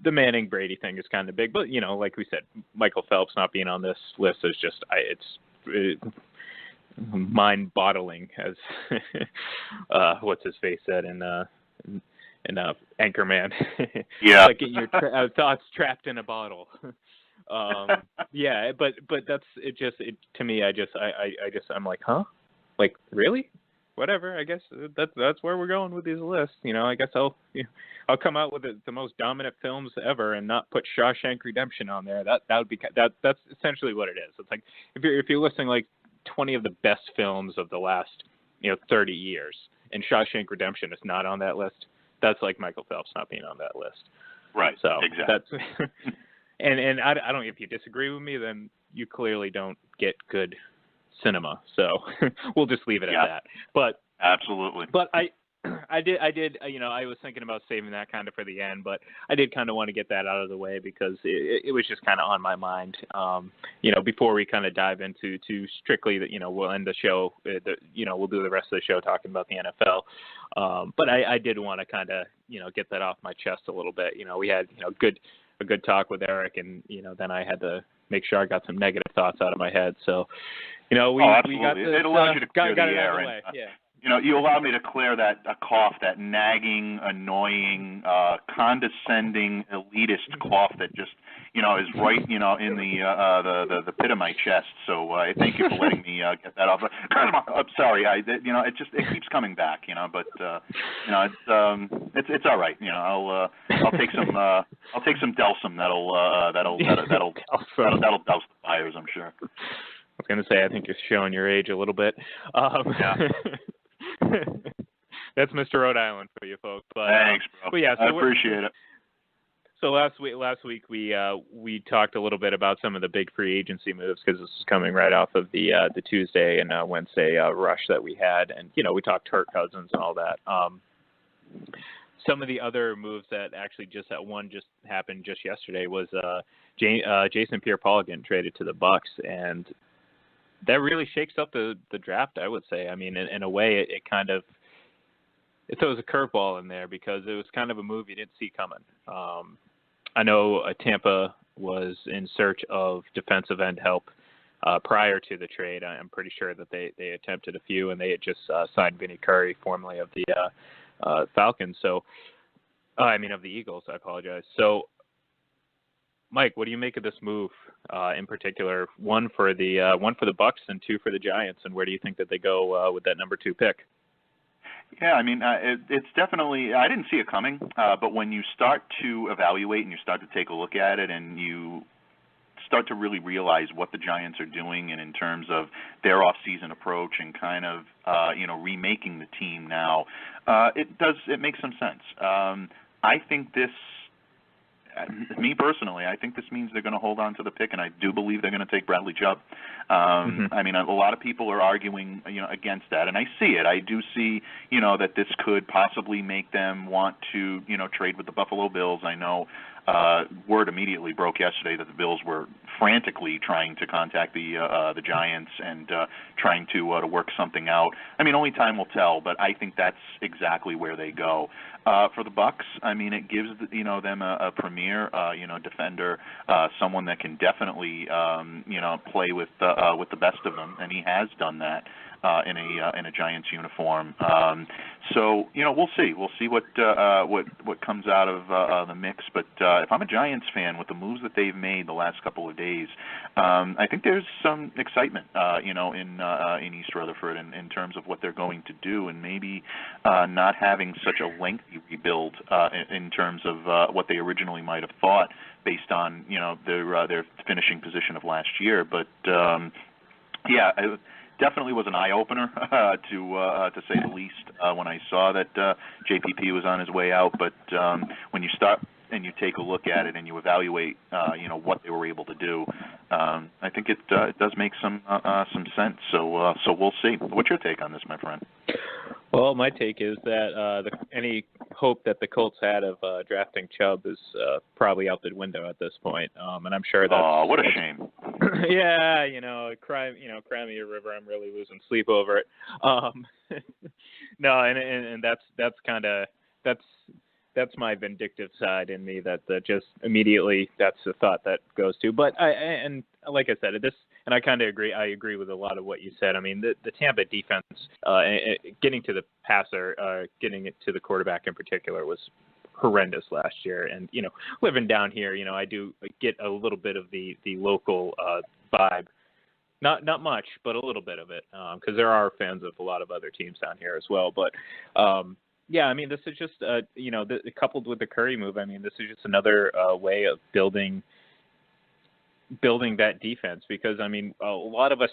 the Manning Brady thing is kind of big, but like we said, Michael Phelps not being on this list is just it's mind-boggling, as what's his face said in Anchorman. Yeah. Like getting your thoughts trapped in a bottle. Yeah, but that's it. To me, I'm like, huh? Like, really? whatever. I guess that's where we're going with these lists. I guess I'll come out with the most dominant films ever and not put Shawshank Redemption on there. That would be that's essentially what it is. It's like if you're listing like 20 of the best films of the last 30 years, and Shawshank Redemption is not on that list, that's like Michael Phelps not being on that list. Right. So exactly. that's and I don't. If you disagree with me, then you clearly don't get good cinema. So we'll just leave it at that. But absolutely. But I did. I was thinking about saving that kind of for the end, but I did kind of want to get that out of the way because it was just kind of on my mind. Before we kind of dive into strictly that, we'll end the show. We'll do the rest of the show talking about the NFL. But I did want to kind of get that off my chest a little bit. We had a good talk with Erik, and then I had to make sure I got some negative thoughts out of my head. So we got this, it allows you to clear got the it air. out of the way. Yeah. You allow me to clear that cough, that nagging, annoying, condescending, elitist cough that just, is right, in the pit of my chest. So I thank you for letting me get that off. I'm sorry, it keeps coming back, but it's all right. I'll take some Delsum. That'll douse the fires, I'm sure. I was going to say, I think you're showing your age a little bit. Yeah. That's Mr. Rhode Island for you folks. But, thanks, bro. But yeah, so I appreciate it. So last week we talked a little bit about some of the big free agency moves because this is coming right off of the Tuesday and Wednesday rush that we had, and we talked Kirk Cousins and all that. Some of the other moves that actually just happened just yesterday was Jason Pierre-Paul getting traded to the Bucks, and that really shakes up the draft, I would say. I mean, in a way, it kind of throws a curveball in there because it was kind of a move you didn't see coming. I know Tampa was in search of defensive end help prior to the trade. I'm pretty sure that they attempted a few, and they had just signed Vinny Curry, formerly of the Falcons. So, of the Eagles. I apologize. So, Mike, what do you make of this move in particular? One for the Bucks and two for the Giants, and where do you think that they go with that number 2 pick? Yeah, it's definitely, I didn't see it coming, but when you start to evaluate and you start to take a look at it and you start to really realize what the Giants are doing and in terms of their off-season approach and kind of, remaking the team now, it makes some sense. I think me personally, I think this means they're going to hold on to the pick, and I do believe they're going to take Bradley Chubb. A lot of people are arguing, against that, and I see it. I do see, that this could possibly make them want to, trade with the Buffalo Bills. I know word immediately broke yesterday that the Bills were frantically trying to contact the Giants and trying to work something out. Only time will tell, but I think that's exactly where they go. For the Bucks, it gives them a premier defender, someone that can definitely play with the best of them, and he has done that in a Giants uniform. So we'll see. We'll see what comes out of the mix. But if I'm a Giants fan, with the moves that they've made the last couple of days, I think there's some excitement, in East Rutherford in terms of what they're going to do, and maybe not having such a lengthy rebuild in terms of what they originally might have thought based on their finishing position of last year. But it definitely was an eye-opener to say the least when I saw that JPP was on his way out. But when you start and you take a look at it and you evaluate what they were able to do, I think it does make some sense. So we'll see. What's your take on this, my friend? Well, my take is that any hope that the Colts had of drafting Chubb is probably out the window at this point, and I'm sure that's. Oh, what a shame! Yeah, cry me a river. I'm really losing sleep over it. No, and that's kind of that's my vindictive side in me that just immediately that's the thought that goes to. But like I said, and I kind of agree. I agree with a lot of what you said. The Tampa defense, getting to the passer, getting it to the quarterback in particular, was horrendous last year. And living down here, I do get a little bit of the local vibe Not much, but a little bit of it, because there are fans of a lot of other teams down here as well. But yeah, I mean, this is just coupled with the Curry move. I mean, this is just another way of building that defense, because I mean, a lot of us.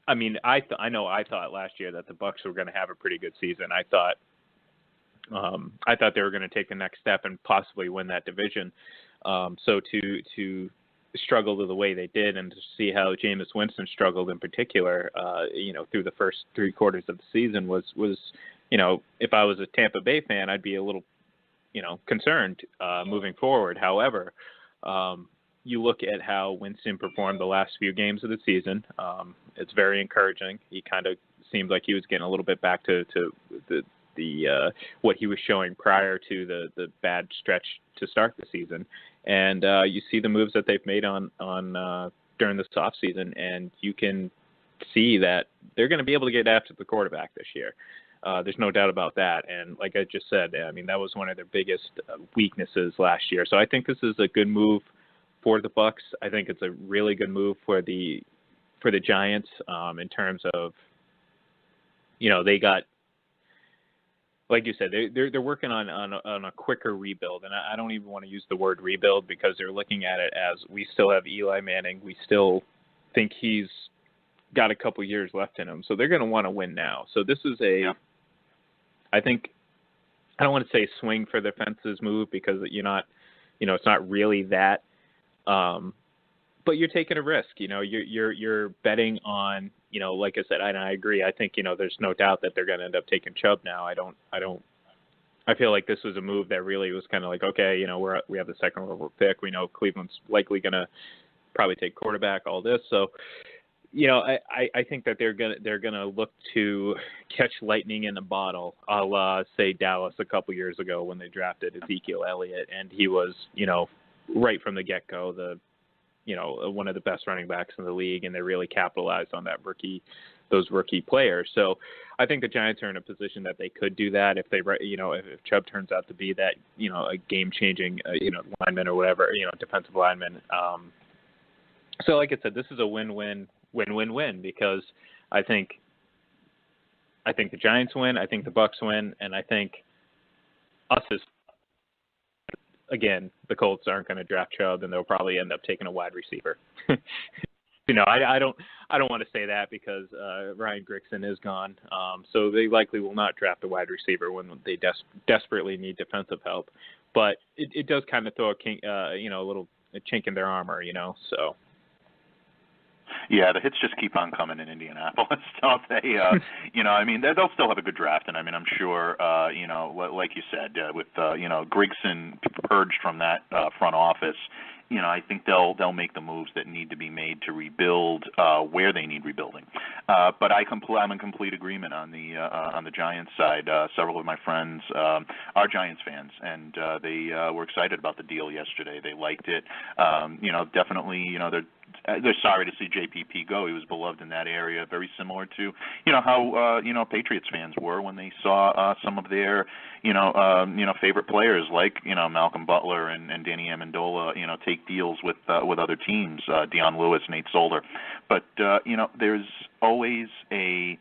I mean, I thought last year that the Bucks were going to have a pretty good season. I thought they were going to take the next step and possibly win that division. So to struggle the way they did, and to see how Jameis Winston struggled in particular, through the first 3 quarters of the season was if I was a Tampa Bay fan, I'd be a little, concerned moving forward. However, you look at how Winston performed the last few games of the season. It's very encouraging. He kind of seemed like he was getting a little bit back to the what he was showing prior to the bad stretch to start the season. And you see the moves that they've made on during this off season, and you can see that they're going to be able to get after the quarterback this year. There's no doubt about that. And like I just said, I mean, that was one of their biggest weaknesses last year. So I think this is a good move for the Bucks. I think it's a really good move for the Giants in terms of, they got, like you said, they're working on a quicker rebuild, and I don't even want to use the word rebuild, because they're looking at it as, we still have Eli Manning, we still think he's got a couple years left in him, so they're going to want to win now. So this is I think, I don't want to say swing for the fences move, because it's not really that, but you're taking a risk. You're betting on. Like I said, I agree. I think, there's no doubt that they're going to end up taking Chubb now. I feel like this was a move that really was kind of like, okay, we have the second overall pick. We know Cleveland's likely going to probably take quarterback, all this. So, I think that they're gonna look to catch lightning in a bottle, a la, say, Dallas a couple years ago when they drafted Ezekiel Elliott, and he was, right from the get-go, one of the best running backs in the league, and they really capitalized on those rookie players. So I think the Giants are in a position that they could do that if if Chubb turns out to be that, a game-changing, lineman or whatever, defensive lineman. So like I said, this is a win-win, because I think the Giants win, I think the Bucks win, and I think us as, again, the Colts aren't going to draft Chubb, and they'll probably end up taking a wide receiver. I don't want to say that, because Ryan Grigson is gone, so they likely will not draft a wide receiver when they desperately need defensive help. But it does kind of throw a chink in their armor, so. Yeah, the hits just keep on coming in Indianapolis, don't they? They'll still have a good draft, and I'm sure, like you said, with Grigson purged from that front office, I think they'll make the moves that need to be made to rebuild where they need rebuilding. But I'm in complete agreement on the Giants side. Several of my friends are Giants fans, and they were excited about the deal yesterday. They liked it. Definitely, they're sorry to see JPP go. He was beloved in that area, very similar to how Patriots fans were when they saw some of their favorite players like Malcolm Butler and Danny Amendola take deals with other teams, Deion Lewis, Nate Solder. But there's always a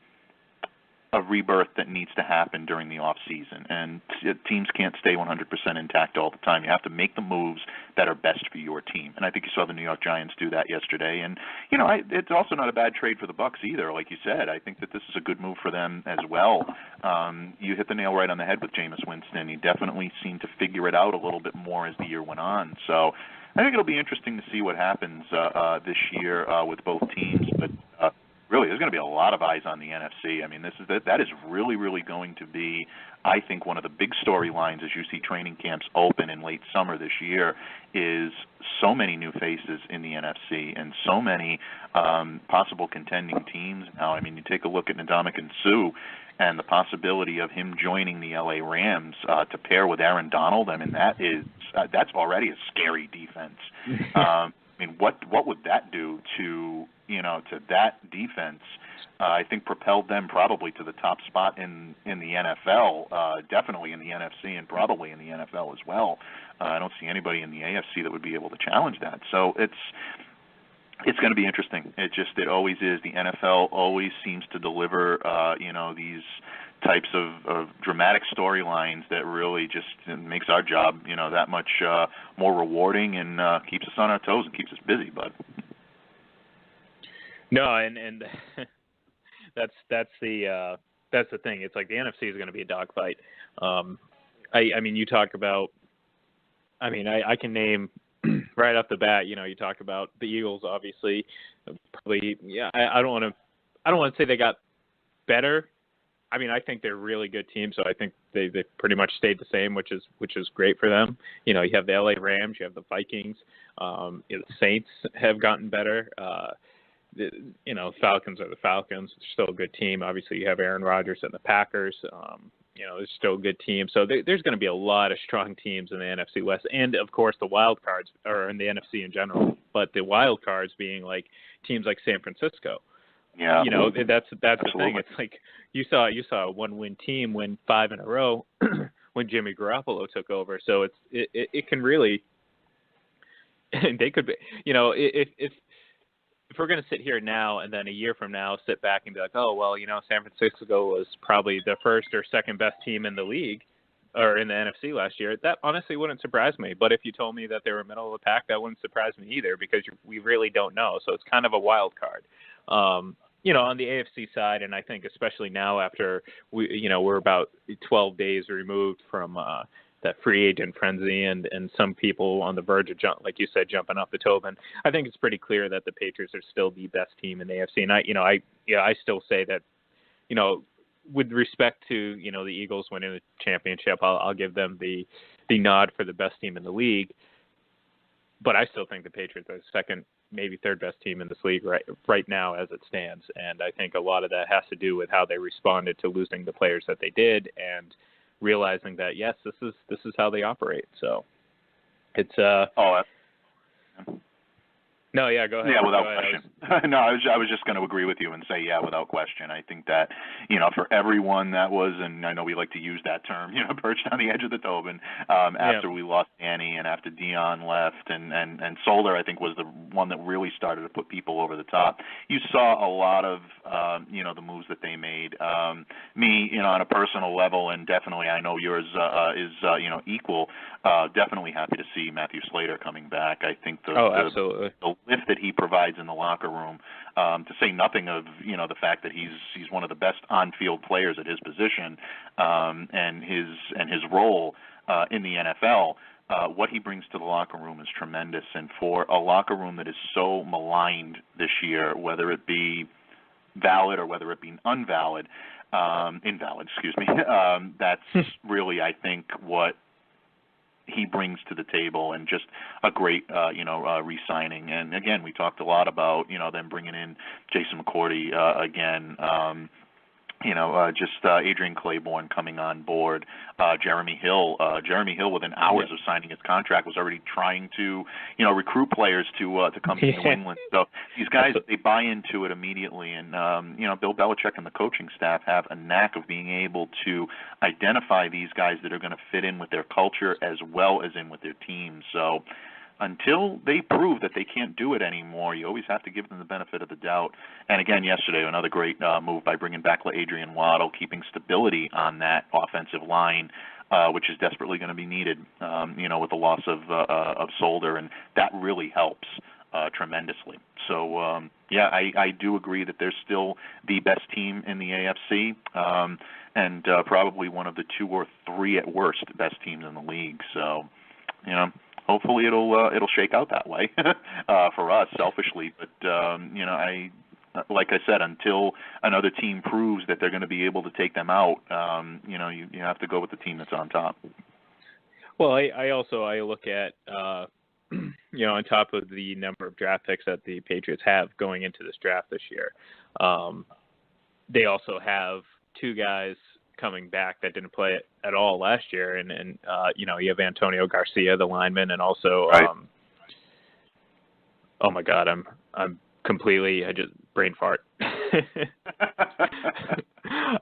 rebirth that needs to happen during the off season, and teams can't stay 100% intact all the time. You have to make the moves that are best for your team, and I think you saw the New York Giants do that yesterday. And it's also not a bad trade for the Bucks either. Like you said, I think that this is a good move for them as well. You hit the nail right on the head with Jameis Winston. He definitely seemed to figure it out a little bit more as the year went on. So I think it'll be interesting to see what happens this year with both teams, but. Really, there's going to be a lot of eyes on the NFC. I mean, that is really, really going to be, I think, one of the big storylines as you see training camps open in late summer this year, is so many new faces in the NFC and so many possible contending teams now. I mean, you take a look at Ndamukong Suh and the possibility of him joining the LA Rams to pair with Aaron Donald. I mean, that's already a scary defense. I mean, what would that do to that defense? I think propelled them probably to the top spot in the NFL, definitely in the NFC and probably in the NFL as well. I don't see anybody in the AFC that would be able to challenge that. So It's going to be interesting. It always is. The NFL always seems to deliver, these types of dramatic storylines that really just makes our job, that much more rewarding and keeps us on our toes and keeps us busy, bud. No, and that's the thing. It's like the NFC is going to be a dogfight. I mean, you talk about. I mean, I can name. Right off the bat, you talk about the Eagles, obviously, probably. Yeah, I don't want to say they got better. I mean, I think they're a really good team, so I think they pretty much stayed the same, which is great for them. You have the LA Rams, you have the Vikings, the Saints have gotten better. Falcons are the Falcons. They're still a good team. Obviously, you have Aaron Rodgers and the Packers. It's still a good team. So there's going to be a lot of strong teams in the NFC West, and of course the wild cards are in the NFC in general. But the wild cards being like teams like San Francisco. Yeah. That's Absolutely. the thing. It's like you saw a 1-win team win 5 in a row when Jimmy Garoppolo took over. So it can really, and they could be. If we're going to sit here now and then a year from now sit back and be like, oh, well, San Francisco was probably the first or second best team in the league or in the NFC last year, that honestly wouldn't surprise me. But if you told me that they were middle of the pack, that wouldn't surprise me either because we really don't know. So it's kind of a wild card. On the AFC side, and I think especially now after we're about 12 days removed from that free agent frenzy and some people on the verge of like you said, jumping off the Tobin. I think it's pretty clear that the Patriots are still the best team in the AFC. And I still say that, with respect to, the Eagles winning the championship, I'll give them the nod for the best team in the league. But I still think the Patriots are the second, maybe third best team in this league right now as it stands. And I think a lot of that has to do with how they responded to losing the players that they did and realizing that, yes, this is how they operate. So it's No, yeah, go ahead. Yeah, without question. No, I was just going to agree with you and say, yeah, without question. I think that, for everyone that was, and I know we like to use that term, perched on the edge of the Tobin, after we lost Annie and after Dion left and Solder, I think, was the one that really started to put people over the top. You saw a lot of, the moves that they made. Me, on a personal level, and definitely I know yours is, equal, definitely happy to see Matthew Slater coming back. I think absolutely. The lift that he provides in the locker room, to say nothing of the fact that he's one of the best on-field players at his position, and his role in the NFL. What he brings to the locker room is tremendous, and for a locker room that is so maligned this year, whether it be valid or whether it be invalid, that's really, I think, what he brings to the table, and just a great, re-signing. And again, we talked a lot about, them bringing in Jason McCourty again. Adrian Claiborne coming on board, Jeremy Hill. Jeremy Hill, within hours of signing his contract, was already trying to, recruit players to come to New England. So these guys, they buy into it immediately. And, Bill Belichick and the coaching staff have a knack of being able to identify these guys that are going to fit in with their culture as well as in with their team. So until they prove that they can't do it anymore, you always have to give them the benefit of the doubt. And again, yesterday, another great move by bringing back Adrian Waddle, keeping stability on that offensive line, which is desperately going to be needed, with the loss of Solder, and that really helps tremendously. So, I do agree that they're still the best team in the AFC, and probably one of the 2 or 3 at worst best teams in the league. So, hopefully it'll shake out that way for us selfishly. But like I said, until another team proves that they're going to be able to take them out, you have to go with the team that's on top. Well, I look at on top of the number of draft picks that the Patriots have going into this draft this year, they also have 2 guys coming back that didn't play at all last year, and you have Antonio Garcia, the lineman, and also oh my God, I'm completely, I just brain fart.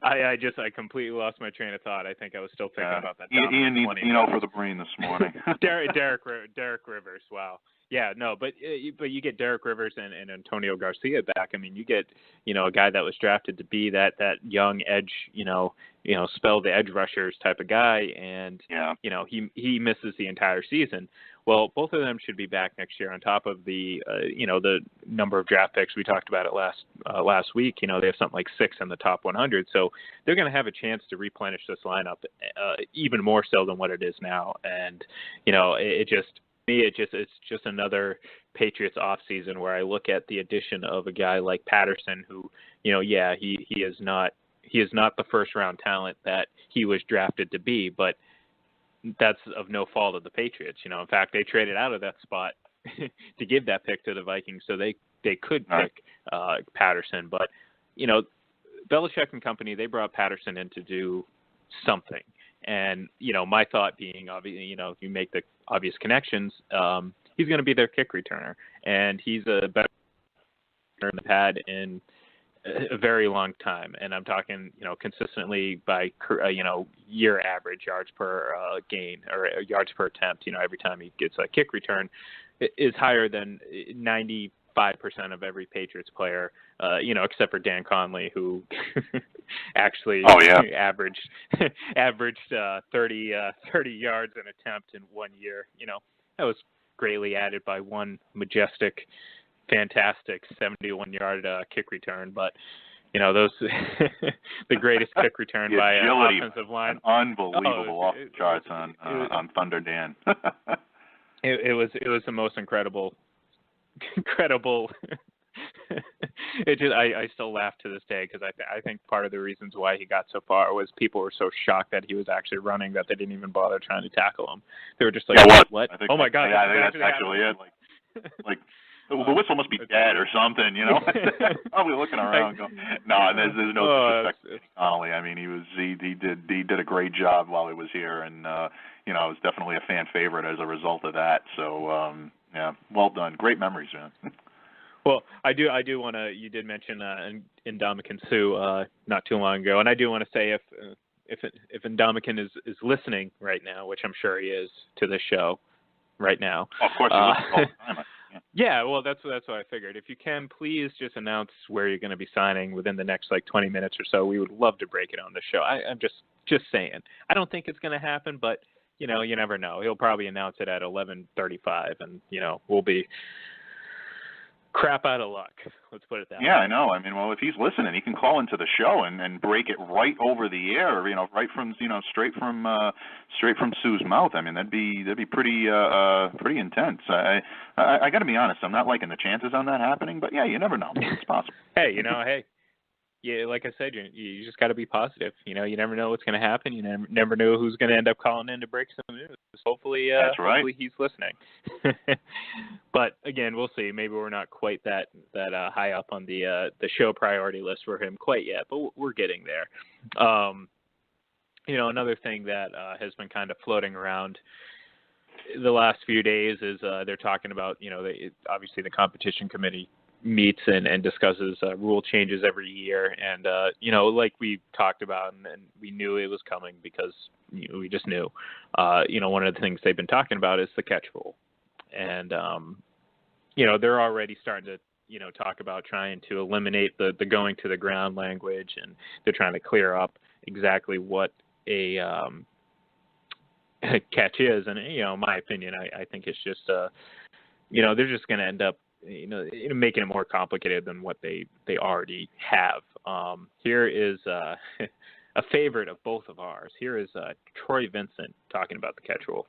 I completely lost my train of thought. I think I was still thinking about that. Ian needs for the brain this morning. Derek Rivers. Wow. Yeah, no, but you get Derek Rivers and Antonio Garcia back. I mean, you get a guy that was drafted to be that young edge, spell the edge rushers type of guy, and he misses the entire season. Well, both of them should be back next year. On top of the the number of draft picks we talked about it last week. They have something like 6 in the top 100, so they're going to have a chance to replenish this lineup even more so than what it is now. And it's just another Patriots offseason where I look at the addition of a guy like Patterson, who, he is not the first round talent that he was drafted to be, but that's of no fault of the Patriots. In fact, they traded out of that spot to give that pick to the Vikings so they could pick Patterson. But, Belichick and company, they brought Patterson in to do something. And, my thought being, obviously, if you make the obvious connections, he's going to be their kick returner. And he's a better returner than they've had in a very long time. And I'm talking, consistently by, year average yards per gain or yards per attempt, every time he gets a kick return is higher than 95% of every Patriots player, except for Dan Conley, who actually averaged 30 yards an attempt in 1 year. That was greatly added by one majestic, fantastic 71-yard kick return. But those the greatest kick return by an offensive line. Unbelievable off the charts on Thunder Dan. It was the most incredible. I still laugh to this day because I think part of the reasons why he got so far was people were so shocked that he was actually running that they didn't even bother trying to tackle him. They were just like, what? Oh my God! I think that's actually it. Like the whistle must be dead or something, Probably looking around, going, no, there's no disrespect to Connolly. I mean, he did a great job while he was here, and was definitely a fan favorite as a result of that. So well done, great memories, man. Well, I do want to. You did mention Ndamukong Suh not too long ago, and I do want to say if Ndamukong is listening right now, which I'm sure he is to this show right now. Oh, of course, all the time. Yeah, well, that's what I figured. If you can, please just announce where you're going to be signing within the next 20 minutes or so. We would love to break it on the show. I'm just saying. I don't think it's going to happen, but you never know. He'll probably announce it at 11:35, and we'll be crap out of luck. Let's put it that way. Yeah, I know. I mean, well, if he's listening, he can call into the show and break it right over the air, right from straight from Sue's mouth. I mean, that'd be pretty intense. I got to be honest, I'm not liking the chances on that happening, but yeah, you never know. It's possible. Hey, yeah, like I said, you just got to be positive. You never know what's going to happen. You never know who's going to end up calling in to break some news. Hopefully, hopefully he's listening. But again, we'll see. Maybe we're not quite that high up on the show priority list for him quite yet, but we're getting there. Another thing that has been kind of floating around the last few days is they're talking about obviously the competition committee meets and discusses rule changes every year, and like we talked about, and we knew it was coming because we just knew. One of the things they've been talking about is the catch rule, and they're already starting to talk about trying to eliminate the going to the ground language, and they're trying to clear up exactly what a catch is. And in my opinion, I think it's just they're just going to end up making it more complicated than what they already have. Here is a favorite of both of ours. Here is Troy Vincent talking about the catch rule.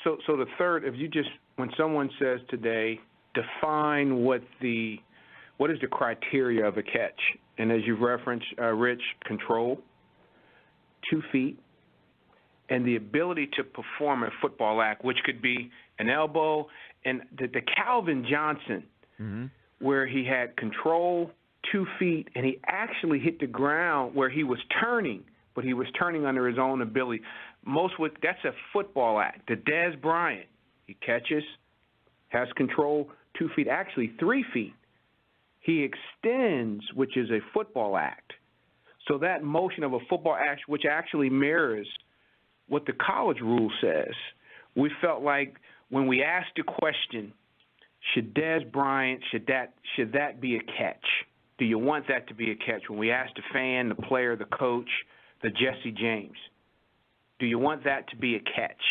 So the third, if you just, when someone says today, define what is the criteria of a catch, and as you've referenced, Rich, control, 2 feet, and the ability to perform a football act, which could be an elbow, and the Calvin Johnson, where he had control, 2 feet, and he actually hit the ground where he was turning, but he was turning under his own ability. That's a football act. The Dez Bryant, he catches, has control, 2 feet, actually 3 feet. He extends, which is a football act. So that motion of a football act, which actually mirrors what the college rule says, we felt like when we asked the question, should Dez Bryant, should that be a catch? Do you want that to be a catch? When we asked the fan, the player, the coach, the Jesse James, do you want that to be a catch?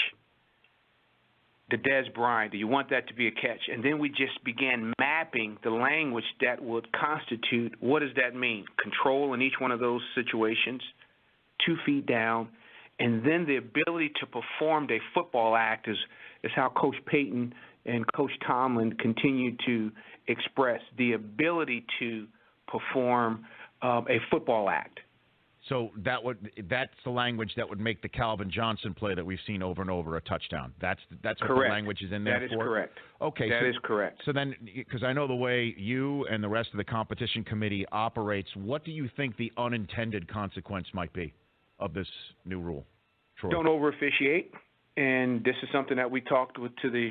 The Dez Bryant, do you want that to be a catch? And then we just began mapping the language that would constitute, what does that mean? Control in each one of those situations, 2 feet down, and then the ability to perform a football act is how Coach Payton and Coach Tomlin continue to express the ability to perform a football act. So that's the language that would make the Calvin Johnson play that we've seen over and over a touchdown. That's what correct. The language is in there That is for? correct. Okay. That is correct. So then, because I know the way you and the rest of the competition committee operates, what do you think the unintended consequence might be of this new rule? Troy? Don't over-officiate, and this is something that we talked to the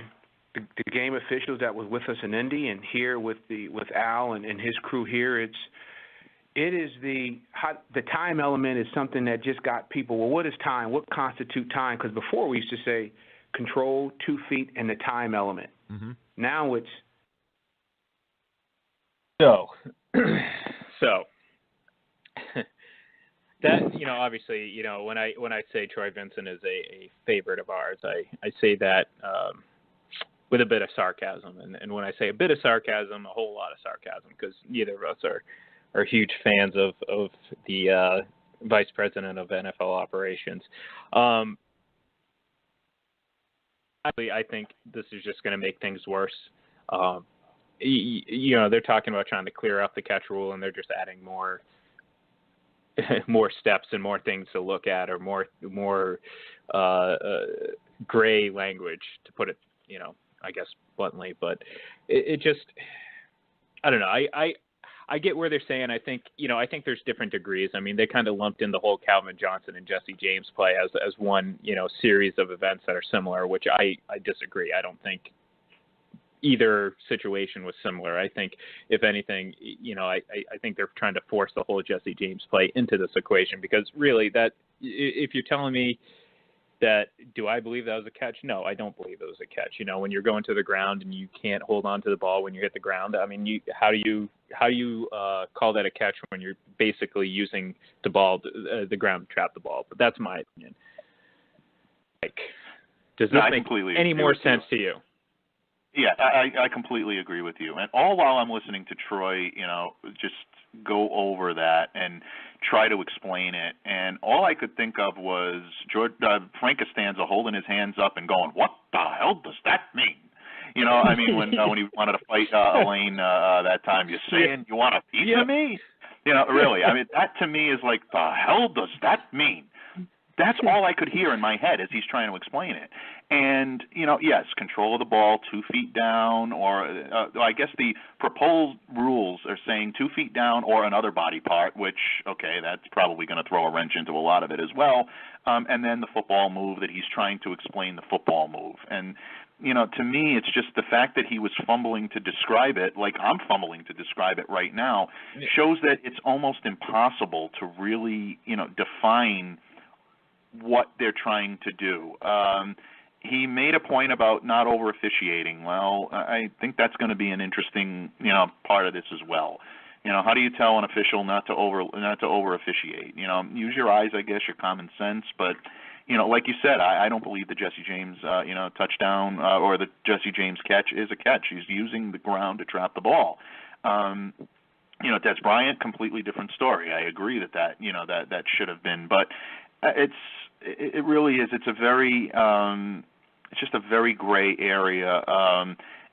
game officials that was with us in Indy and here with Al and his crew here. It is the time element is something that just got people, well, what is time? What constitutes time? Because before we used to say control, 2 feet, and the time element. Mm-hmm. Now it's... So that, obviously, when I say Troy Vincent is a favorite of ours, I say that with a bit of sarcasm. And when I say a bit of sarcasm, a whole lot of sarcasm, because neither of us are huge fans of the vice president of NFL operations. I think this is just going to make things worse. They're talking about trying to clear up the catch rule, and they're just adding more steps and more things to look at, or more gray language, to put it, I guess bluntly. But it just, I don't know. I get where they're saying. I think there's different degrees. I mean, they kind of lumped in the whole Calvin Johnson and Jesse James play as one, series of events that are similar, which I disagree. I don't think either situation was similar. I think, if anything, I think they're trying to force the whole Jesse James play into this equation, because really, that, if you're telling me that, do I believe that was a catch? No, I don't believe it was a catch. When you're going to the ground and you can't hold on to the ball when you hit the ground, I mean, how do you call that a catch when you're basically using the ground to trap the ball? But that's my opinion. Does this make any more sense to you? Yeah, I completely agree with you. And all while I'm listening to Troy, just go over that and try to explain it. And all I could think of was Frank Costanza holding his hands up and going, "What the hell does that mean?" I mean, when he wanted to fight Elaine that time, you're saying, "You want a piece of me?" Really. I mean, that to me is like, the hell does that mean? That's all I could hear in my head as he's trying to explain it. And, yes, control of the ball 2 feet down, or I guess the proposed rules are saying 2 feet down or another body part, which, okay, that's probably going to throw a wrench into a lot of it as well. And then the football move that he's trying to explain the football move. And, to me, it's just the fact that he was fumbling to describe it, like I'm fumbling to describe it right now, shows that it's almost impossible to really, define what they're trying to do. He made a point about not over officiating. Well, I think that's going to be an interesting, part of this as well. How do you tell an official not to over officiate? Use your eyes, I guess, your common sense. But, like you said, I don't believe the Jesse James, touchdown or the Jesse James catch is a catch. He's using the ground to trap the ball. Dez Bryant, completely different story. I agree that should have been, but it really is. It's a very it's just a very gray area.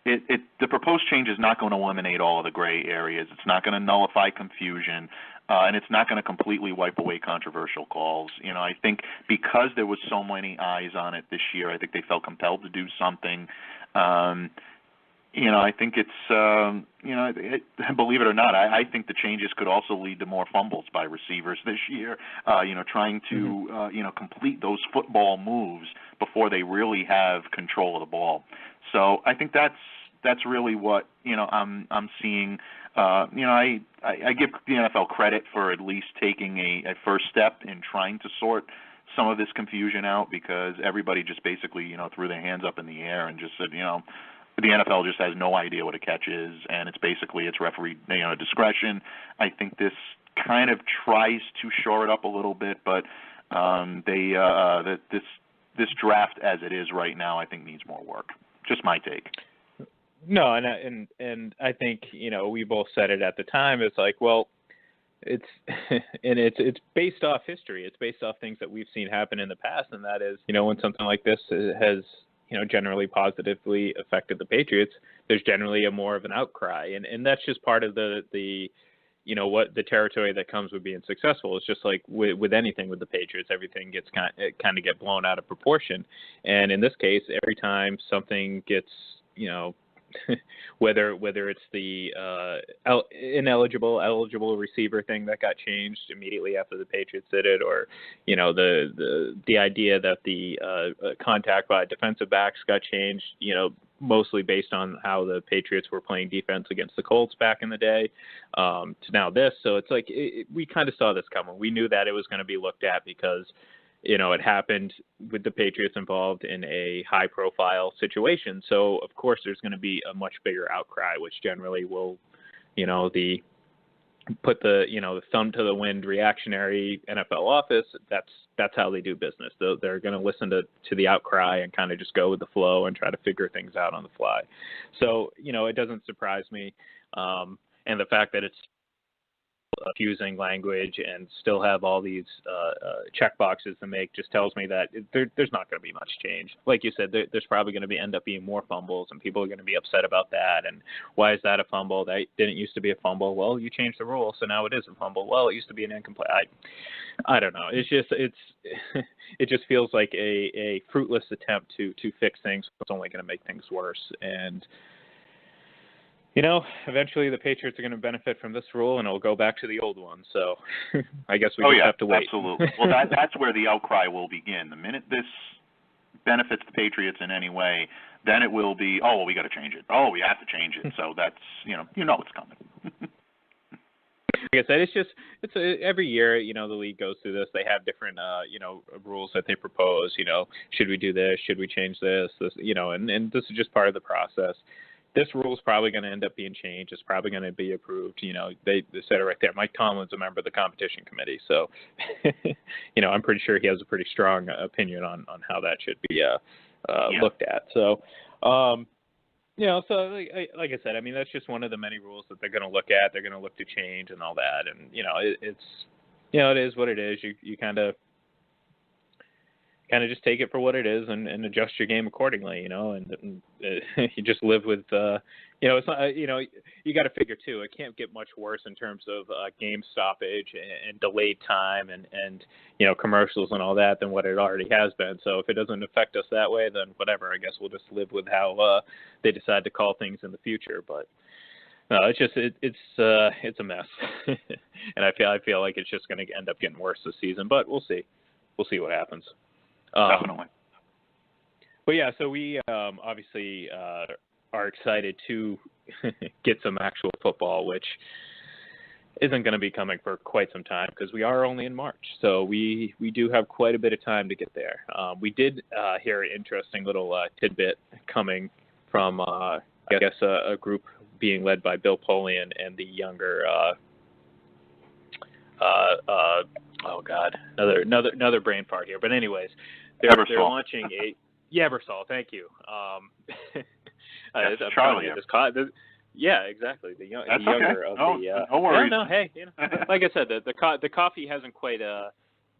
The proposed change is not going to eliminate all of the gray areas. It's not going to nullify confusion, and it's not going to completely wipe away controversial calls. I think because there was so many eyes on it this year, I think they felt compelled to do something. I think it's, believe it or not, I think the changes could also lead to more fumbles by receivers this year, trying to, complete those football moves before they really have control of the ball. So I think that's really what, I'm seeing. I give the NFL credit for at least taking a first step in trying to sort some of this confusion out because everybody just basically, threw their hands up in the air and just said, the NFL just has no idea what a catch is, and it's referee, discretion. I think this kind of tries to shore it up a little bit, but this draft as it is right now, I think needs more work. Just my take. No, and I think we both said it at the time. It's like, well, it's it's based off history. It's based off things that we've seen happen in the past, and that is, when something like this has generally positively affected the Patriots, there's generally more of an outcry, and that's just part of the what the territory that comes with being successful. It's just like with anything with the Patriots, everything gets kind of get blown out of proportion, and in this case, every time something gets whether it's the eligible receiver thing that got changed immediately after the Patriots did it, or the idea that the contact by defensive backs got changed, mostly based on how the Patriots were playing defense against the Colts back in the day, to now this. So it's like we kind of saw this coming. We knew that it was going to be looked at because it happened with the Patriots involved in a high-profile situation. So, of course, there's going to be a much bigger outcry, which generally will, put the thumb to the wind reactionary NFL office. That's how they do business. They're going to listen to the outcry and kind of just go with the flow and try to figure things out on the fly. So, it doesn't surprise me. And the fact that it's confusing language and still have all these check boxes to make just tells me that there's not going to be much change. Like you said, there's probably going to end up being more fumbles, and people are going to be upset about that. And why is that a fumble? That didn't used to be a fumble. Well, you changed the rule, so now it is a fumble. Well, it used to be an incomplete. I don't know. It just feels like a fruitless attempt to fix things. It's only going to make things worse. And eventually the Patriots are going to benefit from this rule, and it'll go back to the old one. So I guess we just have to wait. Absolutely. Well, that's where the outcry will begin. The minute this benefits the Patriots in any way, then it will be, we got to change it. We have to change it. So that's, it's coming. Like I said, every year, the league goes through this. They have different, rules that they propose. Should we do this? Should we change this? And this is just part of the process. This rule is probably going to end up being changed. It's probably going to be approved. They said it right there. Mike Tomlin's a member of the competition committee, so I'm pretty sure he has a pretty strong opinion on how that should be looked at. So, so like I said, I mean, that's just one of the many rules that they're going to look at. They're going to look to change and all that, and it is what it is. You kind of just take it for what it is and adjust your game accordingly, and you just live with, it's not, you got to figure too, it can't get much worse in terms of game stoppage and delayed time and commercials and all that than what it already has been. So if it doesn't affect us that way, then whatever, I guess we'll just live with how they decide to call things in the future. But no, it's a mess. And I feel like it's just going to end up getting worse this season, but we'll see what happens. Definitely. But yeah, so we obviously are excited to get some actual football, which isn't going to be coming for quite some time because we are only in March. So we do have quite a bit of time to get there. We did hear an interesting little tidbit coming from, I guess, a group being led by Bill Polian and the younger another brain fart here. But anyways, they're launching a Ebersol. Thank you. Charlie. Yeah, exactly. The younger okay. of no worries. No, hey, like I said, the coffee hasn't quite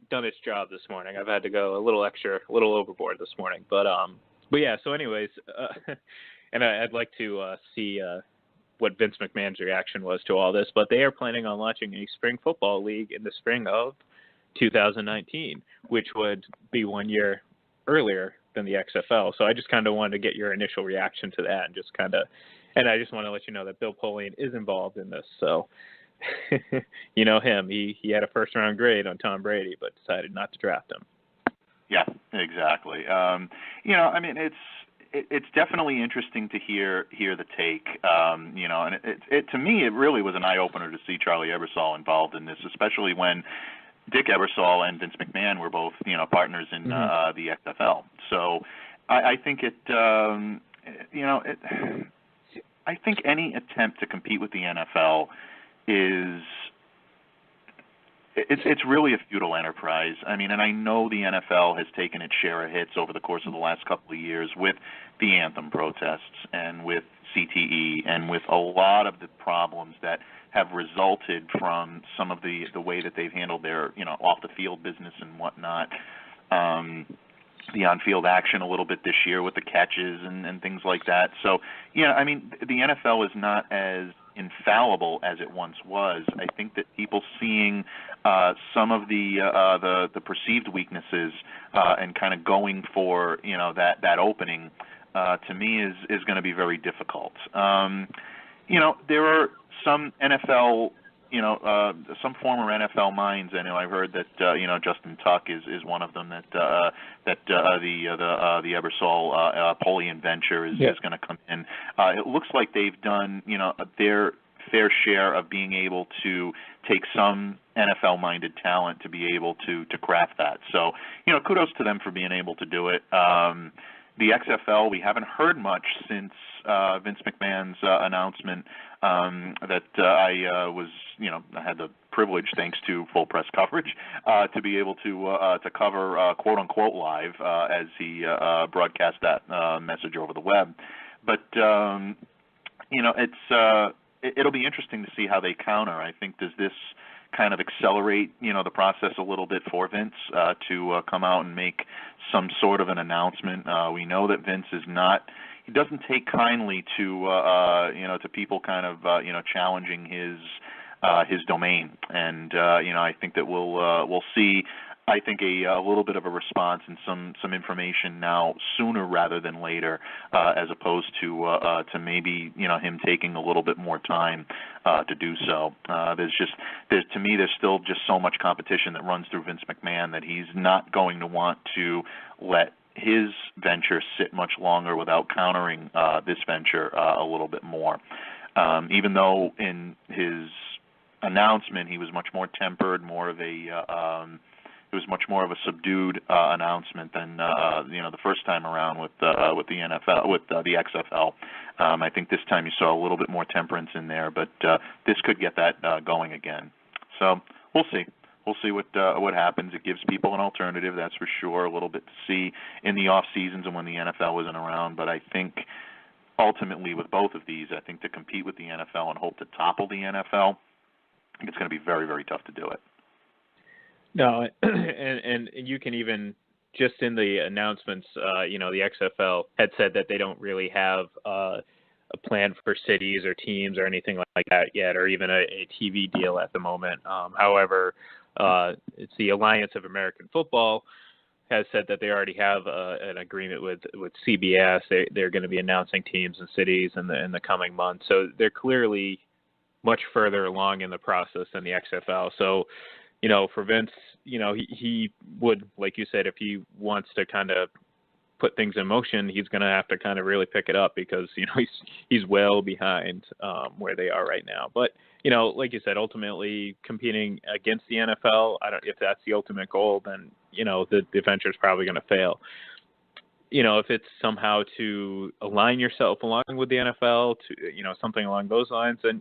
done its job this morning. I've had to go a little overboard this morning. But yeah. So anyways, and I'd like to see what Vince McMahon's reaction was to all this. But they are planning on launching a spring football league in the spring of 2019, which would be 1 year earlier than the XFL. So I just kind of wanted to get your initial reaction to that, and I just want to let you know that Bill Polian is involved in this. So you know him. He had a first-round grade on Tom Brady, but decided not to draft him. Yeah, exactly. I mean, it's definitely interesting to hear the take. And it to me, it really was an eye-opener to see Charlie Ebersol involved in this, especially when Dick Ebersol and Vince McMahon were both, partners in the XFL. So I think I think any attempt to compete with the NFL it's really a futile enterprise. I mean, and I know the NFL has taken its share of hits over the course of the last couple of years with the anthem protests and with CTE and with a lot of the problems that have resulted from some of the way that they've handled their, off the field business and whatnot. The on-field action a little bit this year with the catches and things like that. So, I mean, the NFL is not as infallible as it once was. I think that people seeing some of the perceived weaknesses and kind of going for that opening to me is going to be very difficult. There are some NFL. Some former NFL minds. I know I've heard that Justin Tuck is one of them. That the Ebersol Polian venture is going to come in. It looks like they've done their fair share of being able to take some NFL-minded talent to be able to craft that. So kudos to them for being able to do it. The XFL, we haven't heard much since Vince McMahon's announcement that I was, I had the privilege, thanks to full press coverage, to be able to cover quote unquote live as he broadcast that message over the web. But it'll be interesting to see how they counter. I think does this kind of accelerate, the process a little bit for Vince to come out and make some sort of an announcement. We know that Vince is not. He doesn't take kindly to to people kind of challenging his domain, and I think that we'll see. I think a little bit of a response and some information now sooner rather than later, as opposed to maybe him taking a little bit more time to do so. To me there's still just so much competition that runs through Vince McMahon that he's not going to want to let his venture sit much longer without countering this venture a little bit more. Even though in his announcement he was much more tempered, it was much more of a subdued announcement than the first time around with the NFL, with the XFL. I think this time you saw a little bit more temperance in there, but this could get that going again. So we'll see. We'll see what happens. It gives people an alternative, that's for sure, a little bit to see in the off seasons and when the NFL isn't around. But I think ultimately with both of these, I think to compete with the NFL and hope to topple the NFL, I think it's going to be very, very tough to do it. No, and you can even, just in the announcements, the XFL had said that they don't really have a plan for cities or teams or anything like that yet, or even a TV deal at the moment. However, it's the Alliance of American Football has said that they already have an agreement with CBS. They're going to be announcing teams and cities in the coming months. So they're clearly much further along in the process than the XFL. So, for Vince, he would, like you said, if he wants to kind of put things in motion, he's going to have to kind of really pick it up because, he's well behind where they are right now. But, like you said, ultimately competing against the NFL, if that's the ultimate goal, then, the venture is probably going to fail. If it's somehow to align yourself along with the NFL, to something along those lines, then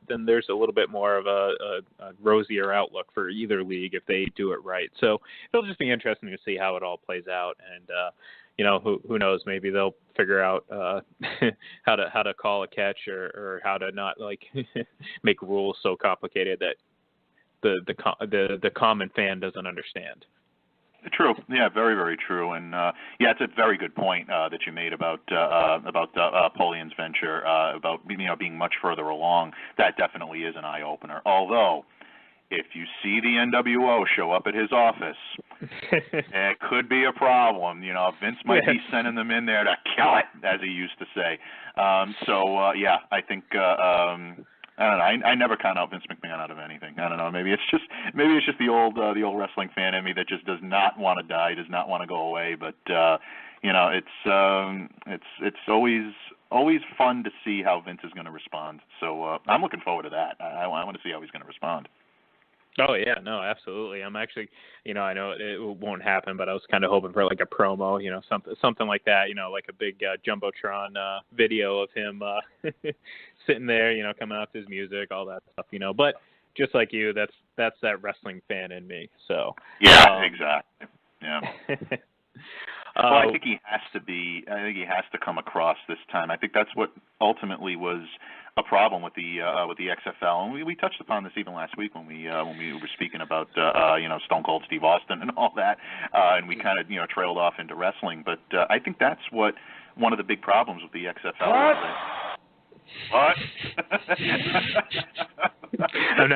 then there's a little bit more of a rosier outlook for either league if they do it right. So it'll just be interesting to see how it all plays out, and who knows, maybe they'll figure out how to call a catch or how to not make rules so complicated that the common fan doesn't understand. True. Yeah, very, very true. And it's a very good point that you made about Polian's venture, about being much further along. That definitely is an eye opener. Although, if you see the NWO show up at his office, it could be a problem. Vince might be sending them in there to kill it, as he used to say. I think. I don't know. I never count out Vince McMahon out of anything. I don't know. Maybe it's just the old wrestling fan in me that just does not want to die, does not want to go away. But it's always fun to see how Vince is going to respond. So I'm looking forward to that. I want to see how he's going to respond. Oh yeah, no, absolutely. I'm actually, I know it won't happen, but I was kind of hoping for like a promo, something like that, like a big jumbotron video of him sitting there, coming out to his music, all that stuff, But just like you, that's that wrestling fan in me. So yeah, exactly. Yeah. Well, I think he has to be. I think he has to come across this time. I think that's what ultimately was a problem with the XFL, and we touched upon this even last week when we were speaking about Stone Cold Steve Austin and all that, and we kind of trailed off into wrestling. But I think that's what one of the big problems with the XFL was. What? Man,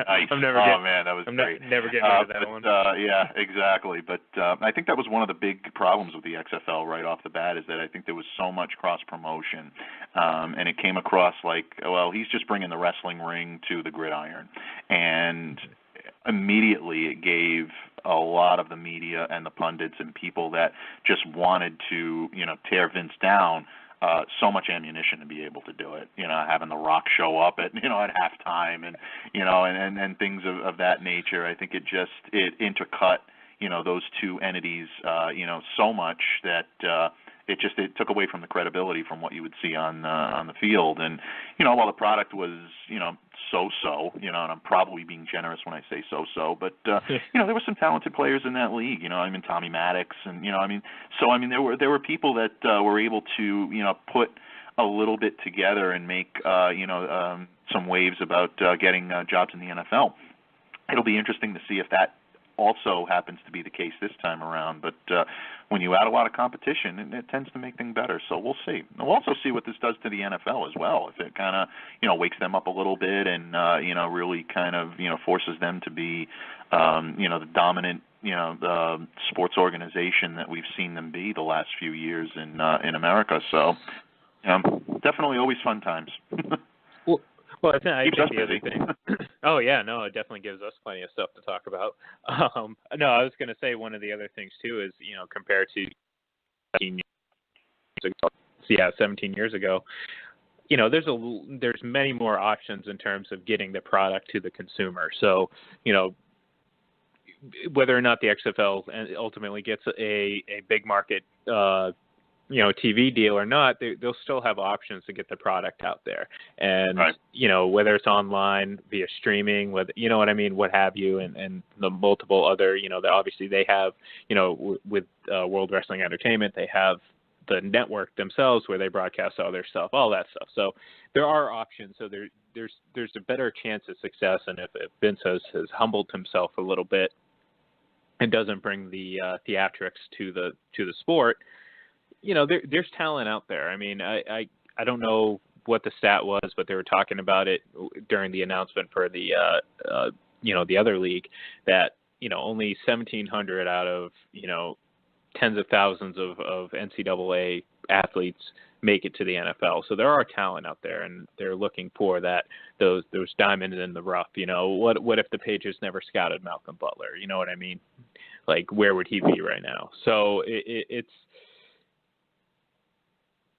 that was great. Never getting rid of that one. Yeah, exactly. But I think that was one of the big problems with the XFL right off the bat, is that I think there was so much cross promotion, and it came across like, well, he's just bringing the wrestling ring to the gridiron, and immediately it gave a lot of the media and the pundits and people that just wanted to tear Vince down so much ammunition to be able to do it, having The Rock show up at halftime and, and things of that nature. I think it intercut, those two entities, so much that, it took away from the credibility from what you would see on the field. And, while the product was, so-so, and I'm probably being generous when I say so-so, but, there were some talented players in that league, Tommy Maddox and, there were people that were able to, put a little bit together and make, some waves about getting jobs in the NFL. It'll be interesting to see if that also happens to be the case this time around, but when you add a lot of competition, it tends to make things better. So we'll see. And we'll also see what this does to the NFL as well. If it kind of wakes them up a little bit and really kind of forces them to be the dominant the sports organization that we've seen them be the last few years in America. So definitely always fun times. Well, I think the other thing. Oh yeah, no, it definitely gives us plenty of stuff to talk about. No, I was going to say one of the other things too is compared to 17 years ago, there's many more options in terms of getting the product to the consumer. So whether or not the XFL ultimately gets a big market TV deal or not, they'll still have options to get the product out there. And, right. Whether it's online, via streaming, whether, what have you, and the multiple other, obviously they have, with World Wrestling Entertainment, they have the network themselves where they broadcast all their stuff, all that stuff. So there are options. So there's a better chance of success. And if Vince has humbled himself a little bit and doesn't bring the theatrics to the sport, there's talent out there. I mean, I don't know what the stat was, but they were talking about it during the announcement for the the other league, that only 1,700 out of tens of thousands of NCAA athletes make it to the NFL. So there are talent out there, and they're looking for those diamonds in the rough. What if the Patriots never scouted Malcolm Butler? You know what I mean? Like, where would he be right now? So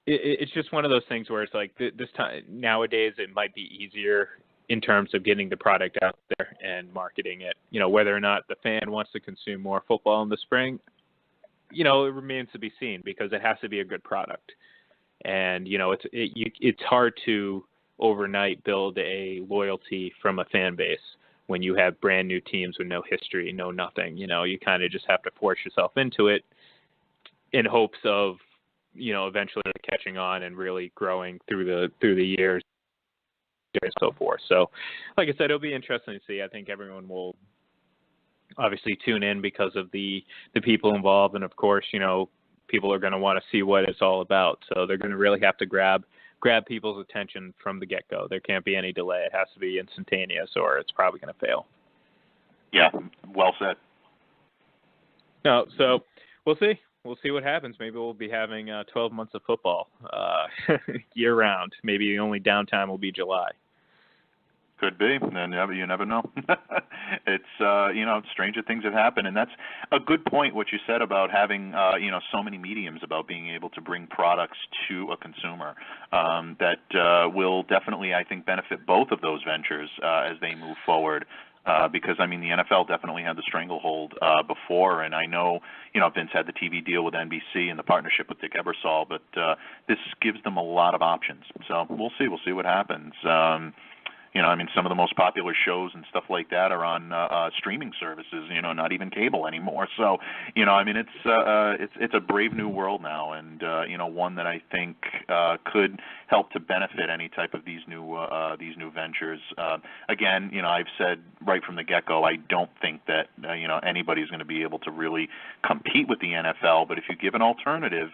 it's just one of those things where it's like this time nowadays it might be easier in terms of getting the product out there and marketing it. Whether or not the fan wants to consume more football in the spring, it remains to be seen, because it has to be a good product. And it's hard to overnight build a loyalty from a fan base when you have brand new teams with no history, no nothing. You kind of just have to force yourself into it in hopes of eventually catching on and really growing through the years and so forth. So, like I said, it'll be interesting to see. I think everyone will obviously tune in because of the people involved, and of course, people are going to want to see what it's all about. So they're going to really have to grab people's attention from the get-go. There can't be any delay. It has to be instantaneous, or it's probably going to fail. Yeah, well said. No, so we'll see. We'll see what happens. Maybe we'll be having 12 months of football year-round. Maybe the only downtime will be July. Could be. You never know. It's stranger things have happened, and that's a good point. What you said about having so many mediums, about being able to bring products to a consumer, that will definitely, I think, benefit both of those ventures as they move forward. because I mean the NFL definitely had the stranglehold before, and I know Vince had the TV deal with NBC and the partnership with Dick Ebersol, but this gives them a lot of options. So we'll see what happens. I mean, some of the most popular shows and stuff like that are on streaming services. Not even cable anymore. So, I mean, it's a brave new world now, and one that I think could help to benefit any type of these new ventures. Again, I've said right from the get-go, I don't think that anybody's going to be able to really compete with the NFL. But if you give an alternative,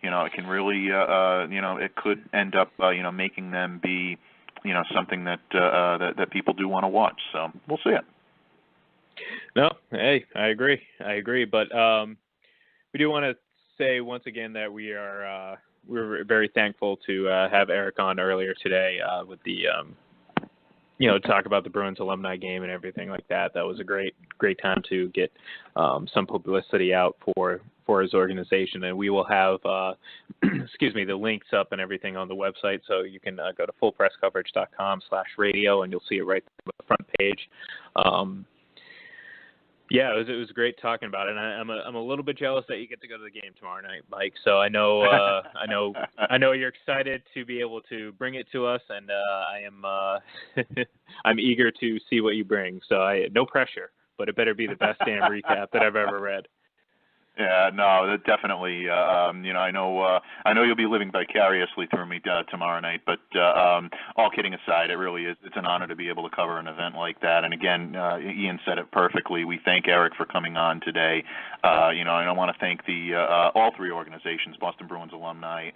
it can really, it could end up, making them be something that that people do want to watch. So we'll see it. No, hey, I agree. But we do want to say once again that we're very thankful to have Erik on earlier today with the talk about the Bruins alumni game and everything like that. That was a great time to get some publicity out for his organization, and we will have the links up and everything on the website, so you can go to fullpresscoverage.com/radio and you'll see it right on the front page. It was great talking about it, and I'm a little bit jealous that you get to go to the game tomorrow night, Mike. So I know I know you're excited to be able to bring it to us, and I am I'm eager to see what you bring. So no pressure, but it better be the best damn recap that I've ever read. Yeah, no, that definitely. I know you'll be living vicariously through me tomorrow night. But all kidding aside, it really is. It's an honor to be able to cover an event like that. And again, Ian said it perfectly. We thank Erik for coming on today. And I want to thank the all three organizations, Boston Bruins Alumni,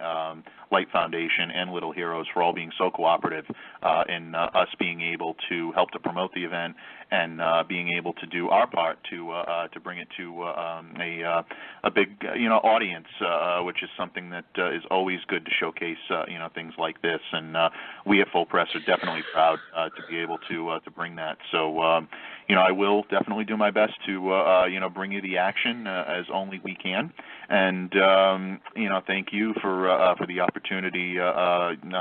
Light Foundation, and Little Heroes, for all being so cooperative in us being able to help to promote the event and being able to do our part to bring it to a big audience, which is something that is always good to showcase things like this. And we at Full Press are definitely proud to be able to bring that. So I will definitely do my best to bring you the action as only we can. And thank you for the opportunity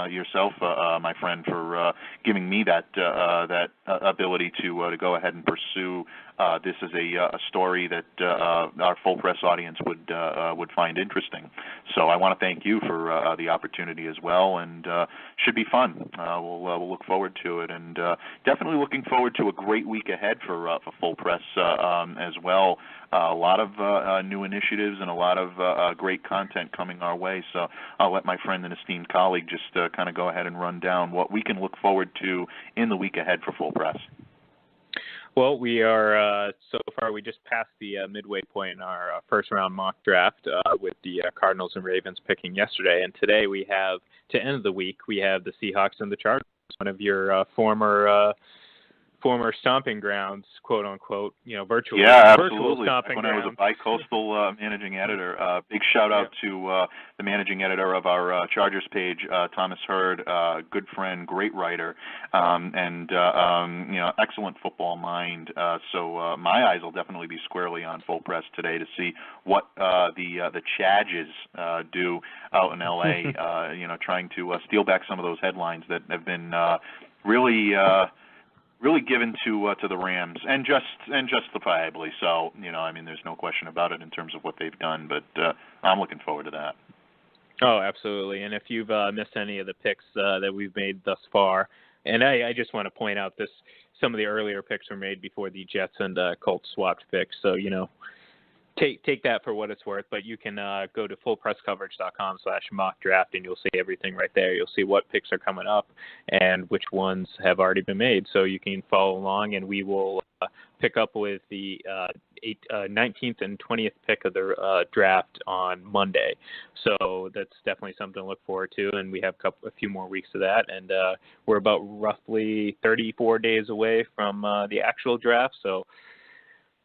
yourself, my friend, for giving me that ability to go ahead and pursue this as a story that our Full Press audience would find interesting. So I want to thank you for the opportunity as well, and should be fun. We'll look forward to it, and definitely looking forward to a great week ahead for Full Press as well. A lot of new initiatives and a lot of great content coming our way. So I'll let my friend and esteemed colleague just kind of go ahead and run down what we can look forward to in the week ahead for Full Press. Well, we are, so far, we just passed the midway point in our first-round mock draft with the Cardinals and Ravens picking yesterday. And today we have, to end the week, we have the Seahawks and the Chargers, one of your former stomping grounds, quote unquote, virtual. Yeah, virtual absolutely. stomping When I was a bi-coastal managing editor, big shout out to the managing editor of our Chargers page, Thomas Hurd, good friend, great writer, and excellent football mind. So my eyes will definitely be squarely on Full Press today to see what the Chadges do out in LA. Trying to steal back some of those headlines that have been really given to the Rams, and justifiably so. There's no question about it in terms of what they've done, but I'm looking forward to that. Oh, absolutely. And if you've missed any of the picks that we've made thus far, and I just want to point out some of the earlier picks were made before the Jets and Colts swapped picks, so take that for what it's worth, but you can go to fullpresscoverage.com/mock draft, and you'll see everything right there. You'll see what picks are coming up and which ones have already been made, so you can follow along, and we will pick up with the 19th and 20th pick of the draft on Monday. So that's definitely something to look forward to, and we have a few more weeks of that, and we're about roughly 34 days away from the actual draft, so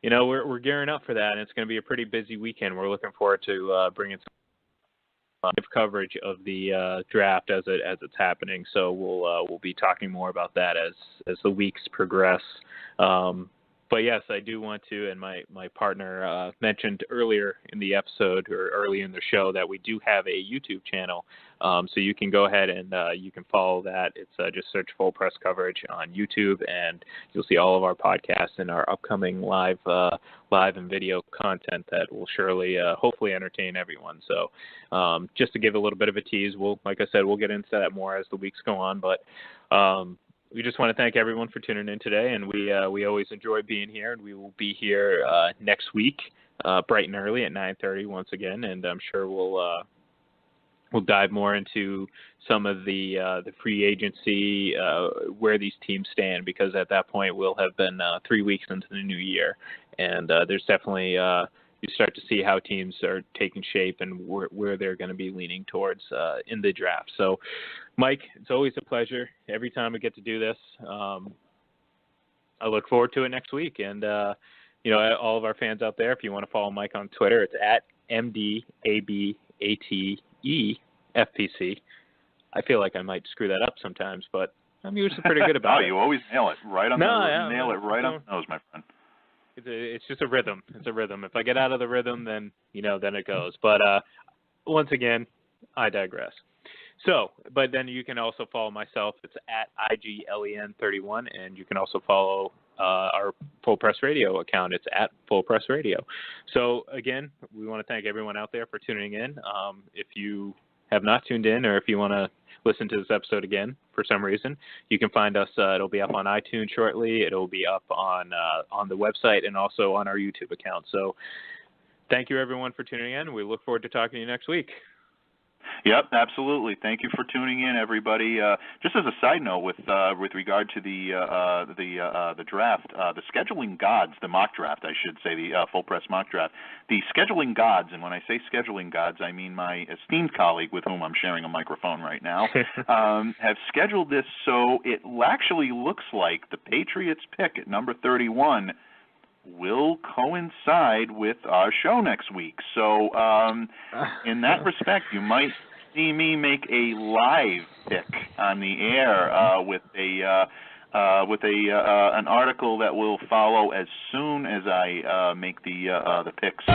we're gearing up for that, and it's going to be a pretty busy weekend. We're looking forward to bringing some live coverage of the draft as it's happening. So we'll be talking more about that as the weeks progress. But yes, I do want to, and my partner mentioned earlier in the episode or early in the show that we do have a YouTube channel. So you can go ahead and you can follow that. It's just search Full Press Coverage on YouTube, and you'll see all of our podcasts and our upcoming live and video content that will surely, hopefully, entertain everyone. So just to give a little bit of a tease, like I said, we'll get into that more as the weeks go on. But we just want to thank everyone for tuning in today, and we always enjoy being here, and we will be here next week, bright and early at 9:30 once again, and I'm sure we'll dive more into some of the free agency, where these teams stand, because at that point we'll have been 3 weeks into the new year, and there's definitely you start to see how teams are taking shape and where they're going to be leaning towards in the draft. So, Mike, it's always a pleasure every time we get to do this. I look forward to it next week. And, all of our fans out there, if you want to follow Mike on Twitter, it's at MDABATEFPC. I feel like I might screw that up sometimes, but I'm usually pretty good about it. You always nail it right on nail it right on the nose, my friend. It's just a rhythm. It's a rhythm. If I get out of the rhythm, then it goes. But once again, I digress. So, but then you can also follow myself. It's at IGLEN31, and you can also follow our Full Press Radio account. It's at Full Press Radio. So again, we want to thank everyone out there for tuning in. If you have not tuned in, or if you want to listen to this episode again for some reason, you can find us. It'll be up on iTunes shortly. It'll be up on the website and also on our YouTube account. So thank you, everyone, for tuning in. We look forward to talking to you next week. Yep, absolutely. Thank you for tuning in, everybody. Just as a side note, with regard to the draft, the scheduling gods, the mock draft, I should say, the full press mock draft, the scheduling gods, and when I say scheduling gods, I mean my esteemed colleague with whom I'm sharing a microphone right now, have scheduled this so it actually looks like the Patriots pick at number 31 will coincide with our show next week. So in that respect, you might see me make a live pick on the air with an article that will follow as soon as I make the pick. So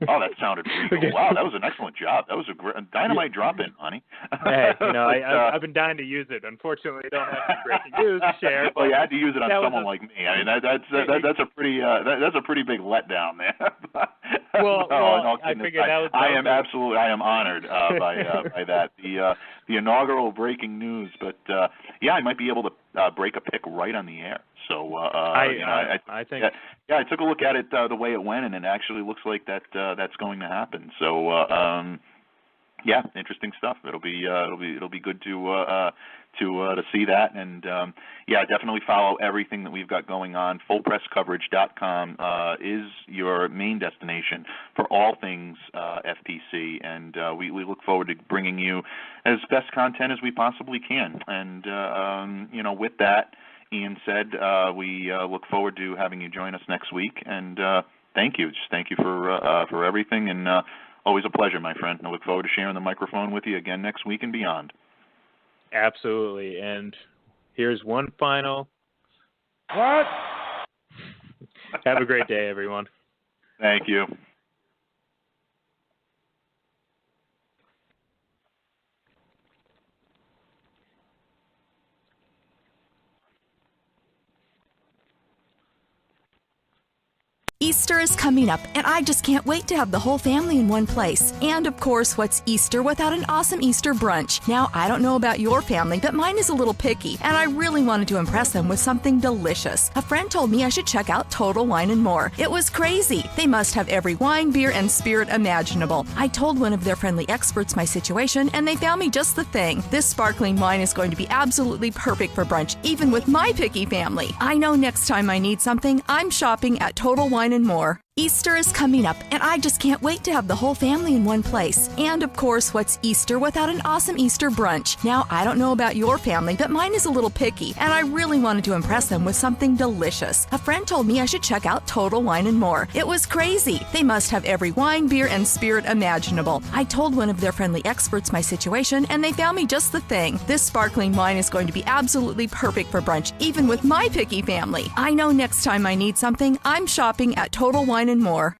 oh, that sounded regal. Wow, that was an excellent job. That was a dynamite drop-in, honey. Hey, I've been dying to use it. Unfortunately, I don't have any breaking news to share. Well, you had to use it on someone like me. I mean, that's a pretty big letdown there. I figured that was. I am honored by that. The inaugural breaking news, but I might be able to break a pick right on the air. So I think I took a look at it the way it went, and it actually looks like that's going to happen. So interesting stuff. It'll be good to see that, and definitely follow everything that we've got going on. FullPressCoverage.com is your main destination for all things FPC, and we look forward to bringing you as best content as we possibly can. And with that, Ian said, we look forward to having you join us next week, and thank you. Just thank you for everything, and always a pleasure, my friend. I look forward to sharing the microphone with you again next week and beyond. Absolutely, and here's one final. What? Have a great day, everyone. Thank you. Easter is coming up, and I just can't wait to have the whole family in one place. And of course, what's Easter without an awesome Easter brunch? Now, I don't know about your family, but mine is a little picky, and I really wanted to impress them with something delicious. A friend told me I should check out Total Wine & More. It was crazy. They must have every wine, beer, and spirit imaginable. I told one of their friendly experts my situation, and they found me just the thing. This sparkling wine is going to be absolutely perfect for brunch, even with my picky family. I know next time I need something, I'm shopping at Total Wine & More. Easter is coming up, and I just can't wait to have the whole family in one place. And of course, what's Easter without an awesome Easter brunch? Now, I don't know about your family, but mine is a little picky, and I really wanted to impress them with something delicious. A friend told me I should check out Total Wine and More. It was crazy. They must have every wine, beer, and spirit imaginable. I told one of their friendly experts my situation, and they found me just the thing. This sparkling wine is going to be absolutely perfect for brunch, even with my picky family. I know next time I need something, I'm shopping at Total Wine and More.